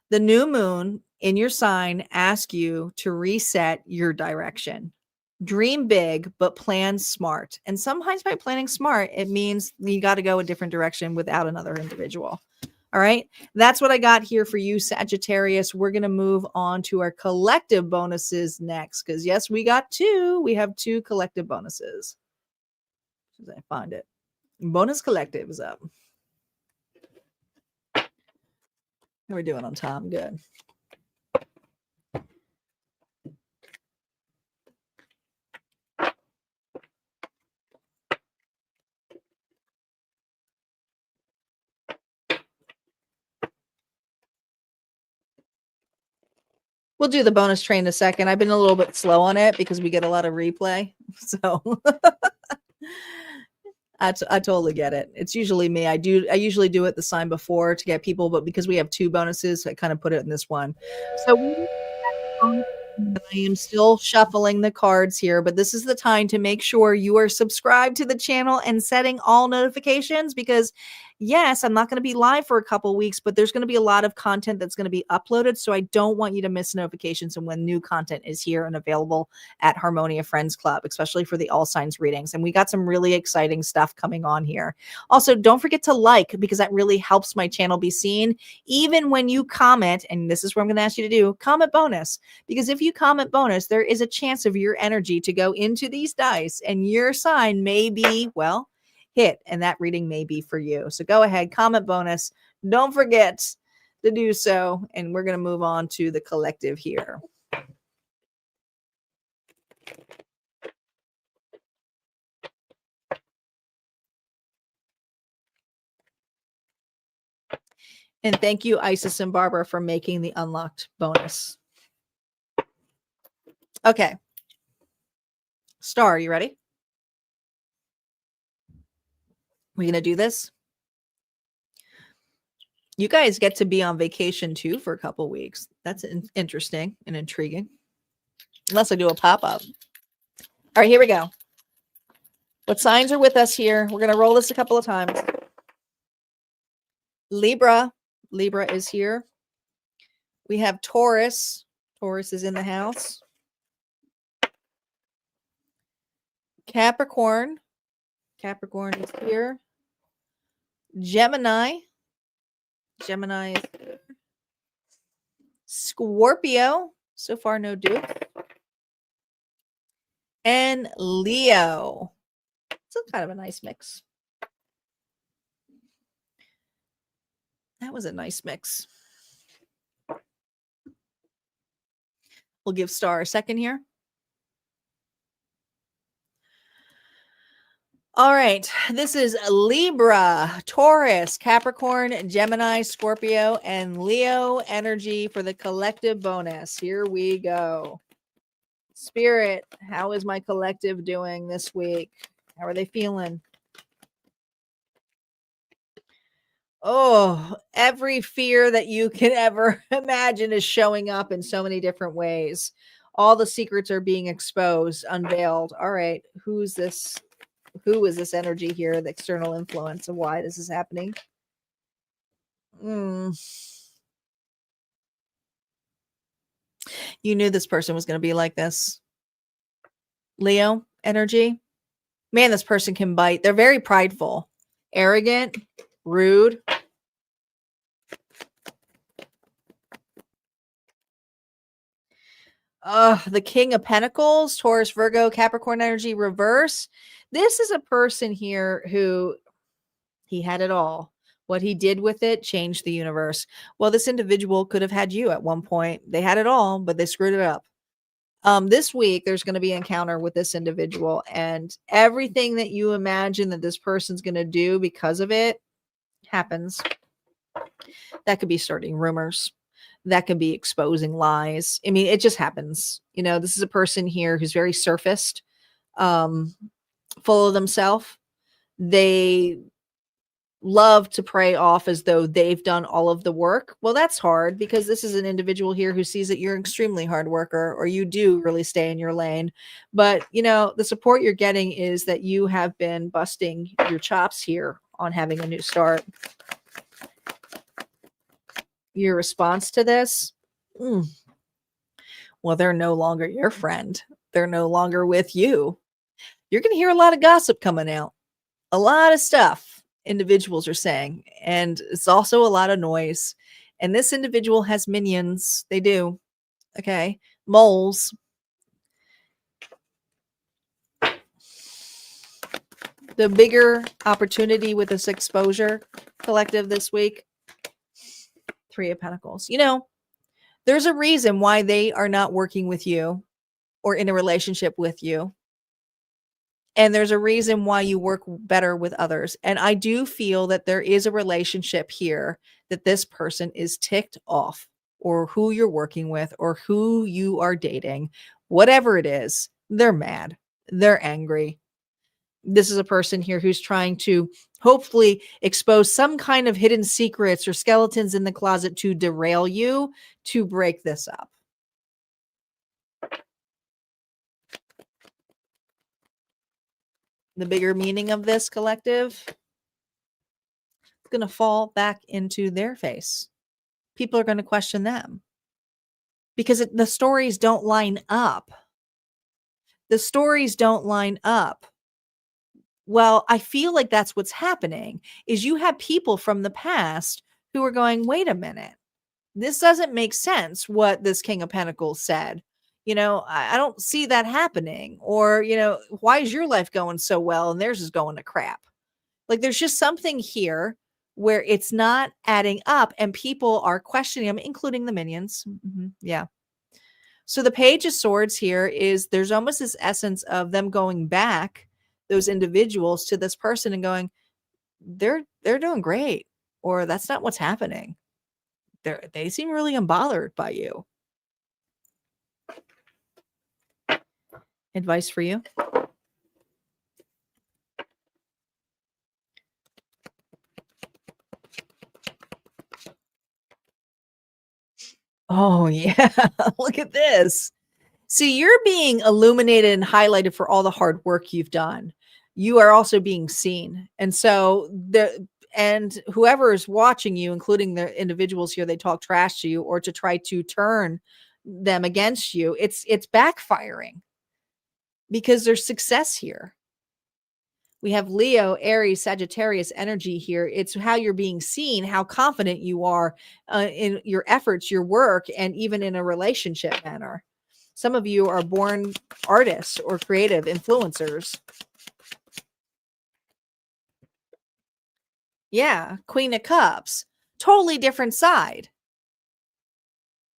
the new moon in your sign asks you to reset your direction. Dream big, but plan smart. And sometimes by planning smart, it means you got to go a different direction without another individual. All right. That's what I got here for you, Sagittarius. We're going to move on to our collective bonuses next. Because yes, we got two. We have two collective bonuses. As I find it. Bonus collective is up. How are we doing on time? Good. We'll do the bonus train in a second. I've been a little bit slow on it because we get a lot of replay. So I totally get it. It's usually me. I usually do it the sign before to get people, but because we have two bonuses, I kind of put it in this one. So I am still shuffling the cards here, but this is the time to make sure you are subscribed to the channel and setting all notifications because yes, I'm not going to be live for a couple weeks, but there's going to be a lot of content that's going to be uploaded. So I don't want you to miss notifications and when new content is here and available at Harmonia Friends Club, especially for the all signs readings. And we got some really exciting stuff coming on here. Also, don't forget to like, because that really helps my channel be seen. Even when you comment, and this is what I'm going to ask you to do, comment bonus. Because if you comment bonus, there is a chance of your energy to go into these dice and your sign may be, well, hit, and that reading may be for you. So go ahead, comment bonus. Don't forget to do so. And we're going to move on to the collective here. And thank you, Isis and Barbara, for making the unlocked bonus. Okay. Star, you ready? We're going to do this. You guys get to be on vacation too for a couple weeks. That's interesting and intriguing. Unless I do a pop-up. All right, here we go. What signs are with us here? We're going to roll this a couple of times. Libra. Libra is here. We have Taurus. Taurus is in the house. Capricorn. Capricorn is here. Gemini. Gemini is here. Scorpio. So far, no dupe. And Leo. It's kind of a nice mix. That was a nice mix. We'll give Star a second here. All right. This is Libra, Taurus, Capricorn, Gemini, Scorpio, and Leo energy for the collective bonus. Here we go. Spirit, how is my collective doing this week? How are they feeling? Oh, every fear that you can ever imagine is showing up in so many different ways. All the secrets are being exposed, unveiled. All right, who's this? Who is this energy here? The external influence of why this is happening. You knew this person was going to be like this. Leo energy. Man, this person can bite. They're very prideful, arrogant, rude. The King of Pentacles, Taurus, Virgo, Capricorn energy reverse. This is a person here who he had it all. What he did with it changed the universe. Well, this individual could have had you at one point. They had it all, but they screwed it up. This week, there's going to be an encounter with this individual, and everything that you imagine that this person's going to do because of it happens. That could be starting rumors. That could be exposing lies. I mean, it just happens. You know, this is a person here who's very surfaced, full of themselves. They love to pray off as though they've done all of the work. Well, that's hard because this is an individual here who sees that you're an extremely hard worker or you do really stay in your lane. But, you know, the support you're getting is that you have been busting your chops here on having a new start. Your response to this? Well, they're no longer your friend. They're no longer with you. You're going to hear a lot of gossip coming out. A lot of stuff individuals are saying. And it's also a lot of noise. And this individual has minions. They do. Okay. Moles. The bigger opportunity with this exposure collective this week. 3 of Pentacles. You know, there's a reason why they are not working with you or in a relationship with you. And there's a reason why you work better with others. And I do feel that there is a relationship here that this person is ticked off, or who you're working with or who you are dating, whatever it is, they're mad. They're angry. This is a person here who's trying to hopefully expose some kind of hidden secrets or skeletons in the closet to derail you, to break this up. The bigger meaning of this collective. going to fall back into their face. People are going to question them because the stories don't line up. The stories don't line up. Well, I feel like that's what's happening is you have people from the past who are going, wait a minute, this doesn't make sense what this King of Pentacles said. I don't see that happening. Or, why is your life going so well and theirs is going to crap? Like there's just something here where it's not adding up and people are questioning them, including the minions. Yeah. So the Page of Swords here is there's almost this essence of them going back, those individuals, to this person and going, they're doing great, or that's not what's happening. They seem really unbothered by you. Advice for you? Oh, yeah. Look at this. See, you're being illuminated and highlighted for all the hard work you've done. You are also being seen. And so whoever is watching you, including the individuals here, they talk trash to you or to try to turn them against you. It's backfiring because there's success here. We have Leo, Aries, Sagittarius energy here. It's how you're being seen, how confident you are in your efforts, your work, and even in a relationship manner. Some of you are born artists or creative influencers. Yeah, Queen of Cups. Totally different side.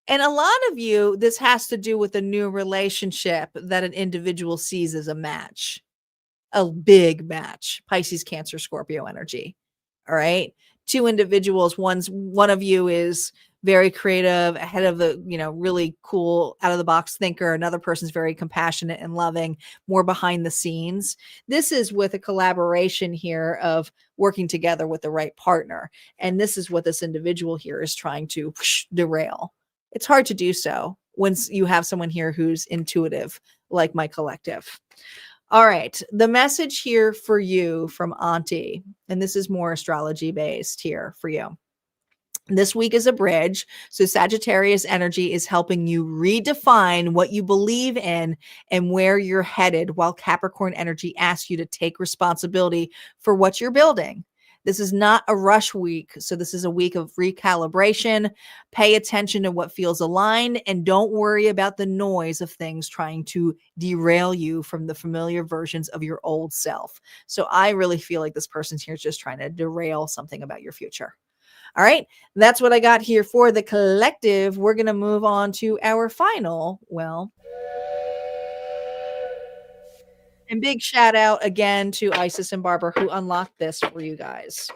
And a lot of you, this has to do with a new relationship that an individual sees as a match. A big match. Pisces, Cancer, Scorpio energy. All right. Two individuals. One of you is very creative, ahead of the, really cool, out of the box thinker. Another person's very compassionate and loving, more behind the scenes. This is with a collaboration here of working together with the right partner. And this is what this individual here is trying to derail. It's hard to do so when you have someone here who's intuitive, like my collective. All right. The message here for you from Auntie, and this is more astrology based here for you. This week is a bridge. So Sagittarius energy is helping you redefine what you believe in and where you're headed, while Capricorn energy asks you to take responsibility for what you're building. This is not a rush week. So this is a week of recalibration. Pay attention to what feels aligned and don't worry about the noise of things trying to derail you from the familiar versions of your old self. So I really feel like this person's here is just trying to derail something about your future. All right. That's what I got here for the collective. We're going to move on to our final. And big shout out again to Isis and Barbara who unlocked this for you guys.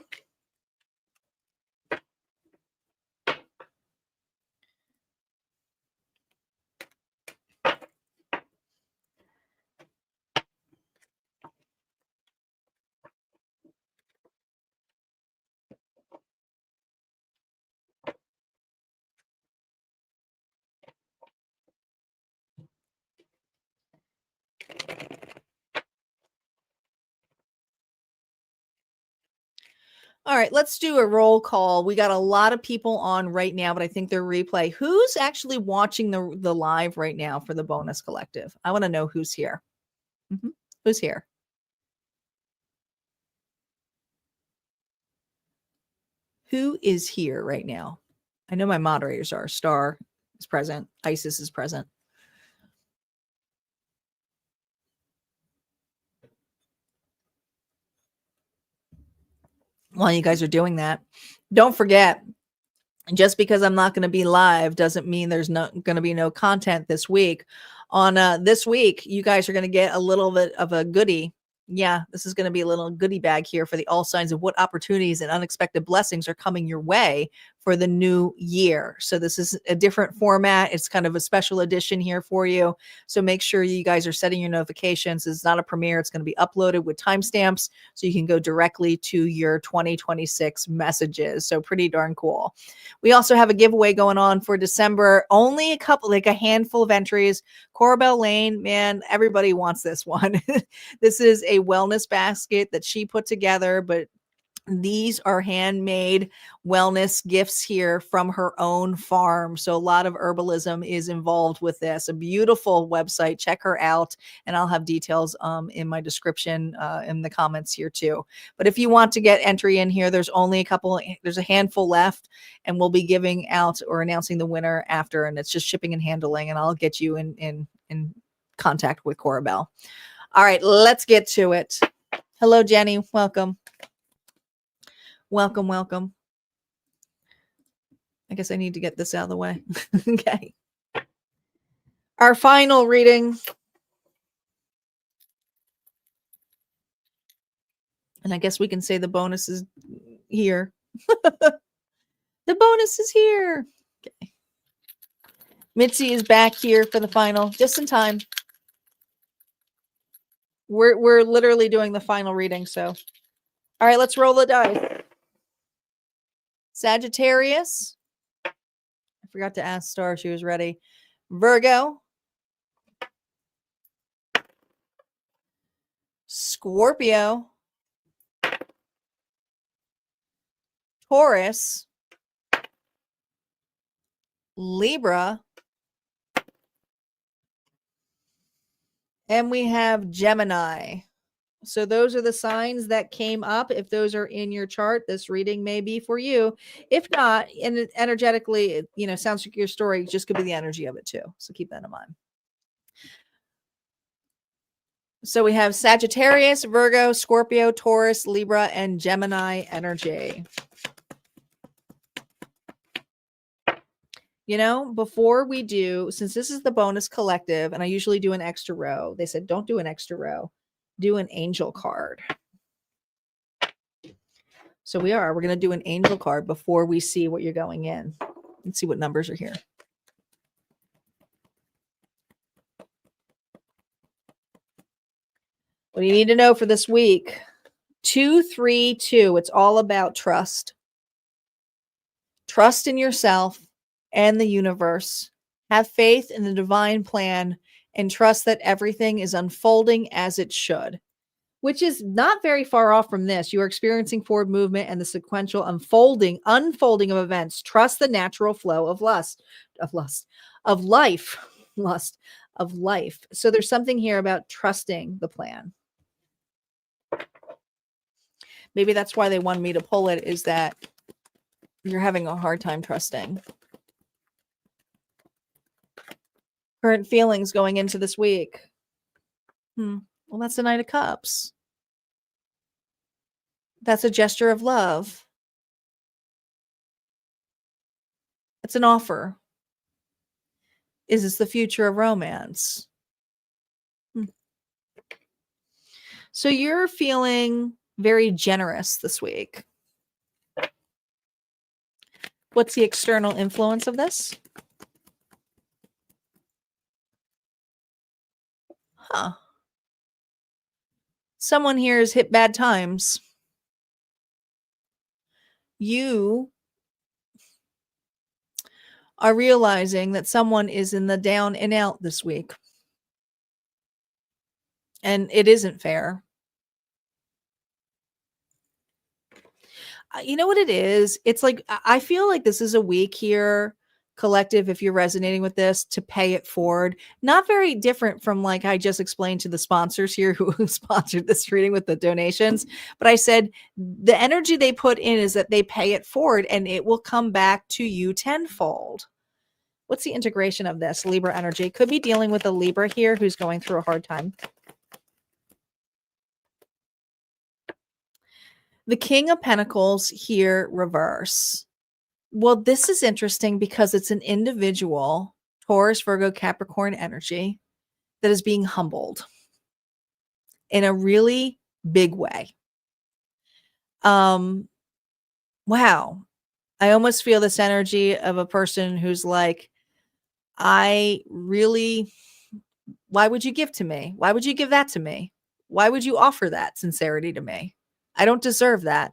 All right, let's do a roll call. We got a lot of people on right now, but I think they're replay. Who's actually watching the live right now for the bonus collective? I want to know who's here. Who's here? Who is here right now? I know my moderators are. Star is present. Isis is present. While you guys are doing that, don't forget, just because I'm not going to be live doesn't mean there's not going to be no content this week. On this week, you guys are going to get a little bit of a goodie. Yeah, this is going to be a little goodie bag here for the all signs of what opportunities and unexpected blessings are coming your way for the new year. So this is a different format. It's kind of a special edition here for you. So make sure you guys are setting your notifications. It's not a premiere. It's going to be uploaded with timestamps so you can go directly to your 2026 messages. So pretty darn cool. We also have a giveaway going on for December. Only a couple, like a handful of entries. Corbell Lane, man, everybody wants this one. This is a wellness basket that she put together, but These are handmade wellness gifts here from her own farm. So a lot of herbalism is involved with this. A beautiful website. Check her out. And I'll have details in my description in the comments here too. But if you want to get entry in here, there's a handful left, and we'll be giving out or announcing the winner after. And it's just shipping and handling. And I'll get you in contact with Cora Bell. All right, let's get to it. Hello, Jenny. Welcome. Welcome. I guess I need to get this out of the way. Okay. Our final reading. And I guess we can say the bonus is here. The bonus is here. Okay. Mitzi is back here for the final, just in time. We're literally doing the final reading, so. All right, let's roll the dice. Sagittarius. I forgot to ask Star if she was ready. Virgo. Scorpio. Taurus. Libra. And we have Gemini. So those are the signs that came up. If those are in your chart, this reading may be for you. If not, and energetically, it sounds like your story just could be the energy of it too. So keep that in mind. So we have Sagittarius, Virgo, Scorpio, Taurus, Libra, and Gemini energy. Before we do, since this is the bonus collective, and I usually do an extra row, they said, don't do an extra row. Do an angel card. So we're going to do an angel card before we see what you're going in. Let's see what numbers are here. What do you need to know for this week? 232. It's all about trust. Trust in yourself and the universe. Have faith in the divine plan and trust that everything is unfolding as it should, which is not very far off from this. You are experiencing forward movement and the sequential unfolding of events. Trust the natural flow of life. So there's something here about trusting the plan. Maybe that's why they wanted me to pull it, is that you're having a hard time trusting. Current feelings going into this week. Well, that's the Knight of Cups. That's a gesture of love. It's an offer. Is this the future of romance? So you're feeling very generous this week. What's the external influence of this? Someone here has hit bad times. You are realizing that someone is in the down and out this week. And it isn't fair. You know what it is? It's like, I feel like this is a week here, collective, if you're resonating with this, to pay it forward. Not very different from like I just explained to the sponsors here who sponsored this reading with the donations. But I said the energy they put in is that they pay it forward and it will come back to you tenfold. What's the integration of this? Libra energy. Could be dealing with a Libra here who's going through a hard time. The King of Pentacles here reverse. Well, this is interesting because it's an individual, Taurus, Virgo, Capricorn energy that is being humbled in a really big way. Wow. I almost feel this energy of a person who's like, why would you give to me? Why would you give that to me? Why would you offer that sincerity to me? I don't deserve that.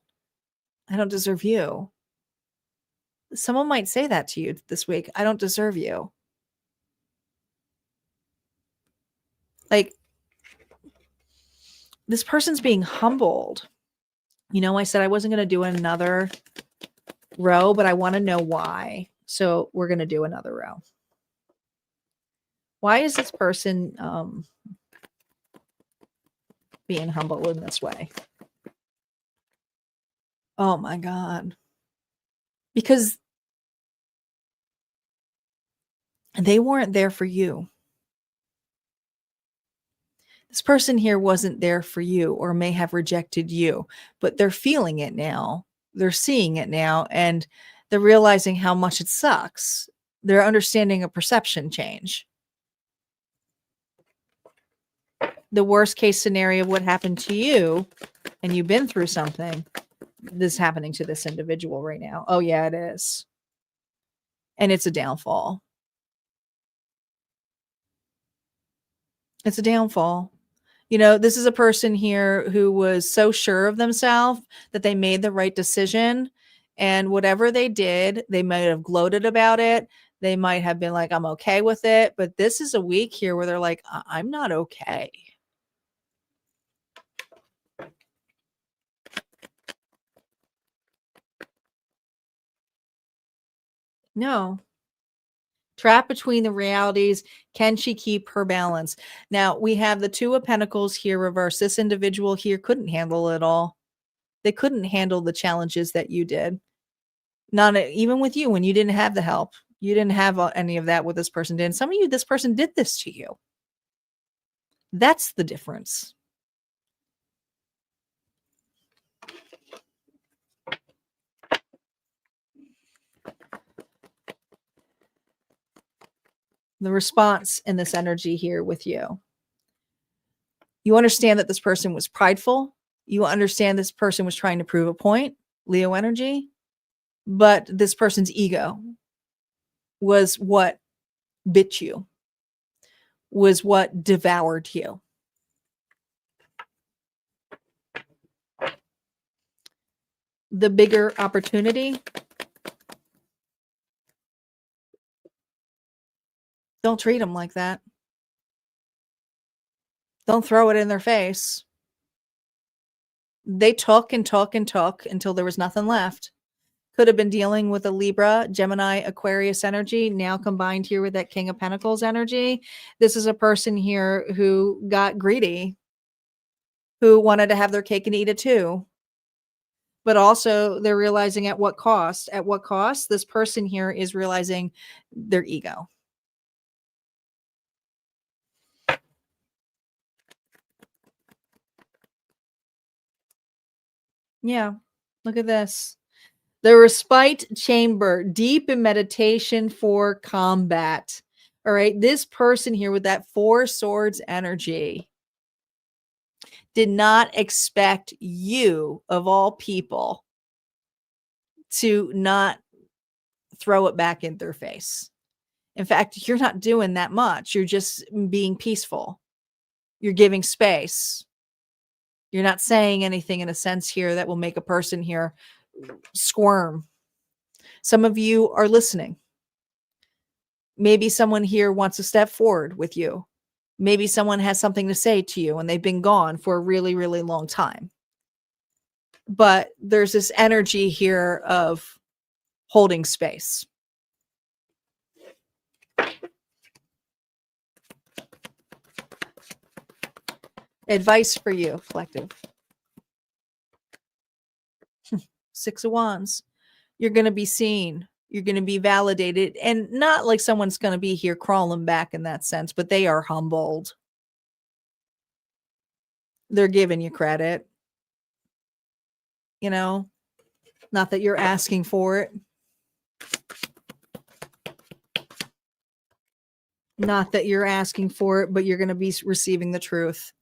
I don't deserve you. Someone might say that to you this week. I don't deserve you. Like, this person's being humbled. You know, I said I wasn't going to do another row, but I want to know why. So we're going to do another row. Why is this person being humble in this way? Oh my God. Because they weren't there for you. This person here wasn't there for you or may have rejected you, but they're feeling it now. They're seeing it now, and they're realizing how much it sucks. They're understanding a perception change. The worst case scenario of what happened to you, and you've been through something, this is happening to this individual right now. Oh yeah, it is. And it's a downfall. It's a downfall. You know, this is a person here who was so sure of themselves that they made the right decision. And whatever they did, they might have gloated about it. They might have been like, I'm okay with it. But this is a week here where they're like, I'm not okay. No. Trapped between the realities. Can she keep her balance? Now, we have the Two of Pentacles here reversed. This individual here couldn't handle it all. They couldn't handle the challenges that you did. Not even with you when you didn't have the help. You didn't have any of that what this person did. And some of you, this person did this to you. That's the difference. The response in this energy here with you. You understand that this person was prideful. You understand this person was trying to prove a point, Leo energy. But this person's ego was what bit you, was what devoured you. The bigger opportunity, don't treat them like that. Don't throw it in their face. They took and took and took until there was nothing left. Could have been dealing with a Libra, Gemini, Aquarius energy, now combined here with that King of Pentacles energy. This is a person here who got greedy, who wanted to have their cake and eat it too. But also they're realizing at what cost? At what cost? This person here is realizing their ego. Yeah, look at this. The respite chamber, deep in meditation for combat. All right, this person here with that Four Swords energy did not expect you, of all people, to not throw it back in their face. In fact, you're not doing that much. You're just being peaceful. You're giving space. You're not saying anything in a sense here that will make a person here squirm. Some of you are listening. Maybe someone here wants to step forward with you. Maybe someone has something to say to you and they've been gone for a really, really long time. But there's this energy here of holding space. Advice for you, collective. Six of Wands. You're going to be seen. You're going to be validated, and not like someone's going to be here crawling back in that sense, but they are humbled. They're giving you credit. You know, not that you're asking for it. Not that you're asking for it, but you're going to be receiving the truth.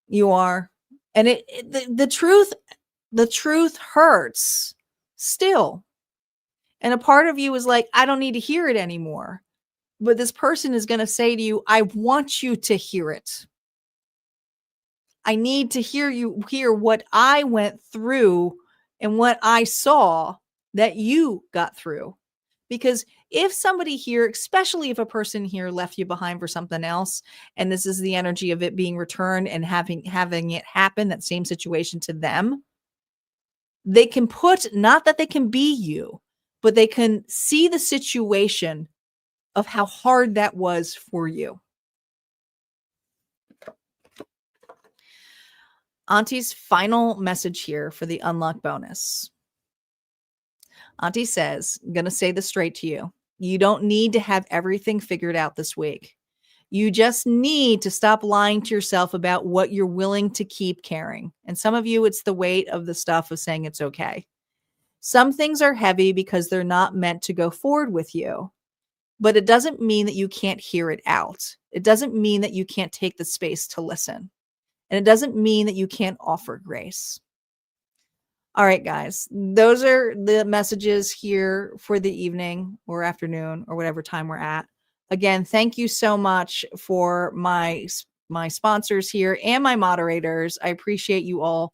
You are. And the truth hurts still. And a part of you is like, I don't need to hear it anymore. But this person is going to say to you, I want you to hear it. I need to hear what I went through and what I saw that you got through. Because if somebody here, especially if a person here left you behind for something else, and this is the energy of it being returned and having it happen, that same situation to them, they can put, not that they can be you, but they can see the situation of how hard that was for you. Auntie's final message here for the unlock bonus. Auntie says, I'm going to say this straight to you. You don't need to have everything figured out this week. You just need to stop lying to yourself about what you're willing to keep carrying. And some of you, it's the weight of the stuff of saying it's okay. Some things are heavy because they're not meant to go forward with you. But it doesn't mean that you can't hear it out. It doesn't mean that you can't take the space to listen. And it doesn't mean that you can't offer grace. All right, guys, those are the messages here for the evening or afternoon or whatever time we're at. Again, thank you so much for my sponsors here and my moderators. I appreciate you all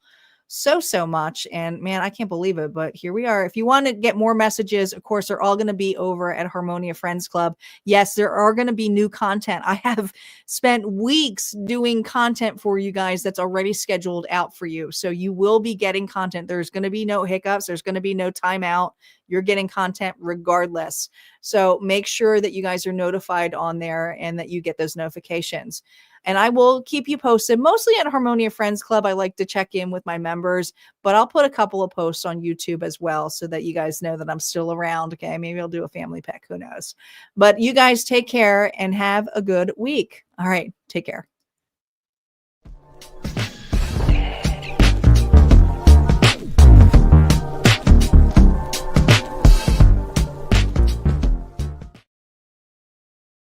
so much. And man, I can't believe it, but here we are. If you want to get more messages, of course, they're all going to be over at Harmonia Friends Club. Yes, there are going to be new content. I have spent weeks doing content for you guys that's already scheduled out for you. So you will be getting content. There's going to be no hiccups. There's going to be no timeout. You're getting content regardless. So make sure that you guys are notified on there and that you get those notifications. And I will keep you posted, mostly at Harmonia Friends Club. I like to check in with my members, but I'll put a couple of posts on YouTube as well so that you guys know that I'm still around. Okay, maybe I'll do a family pick. Who knows? But you guys take care and have a good week. All right, take care.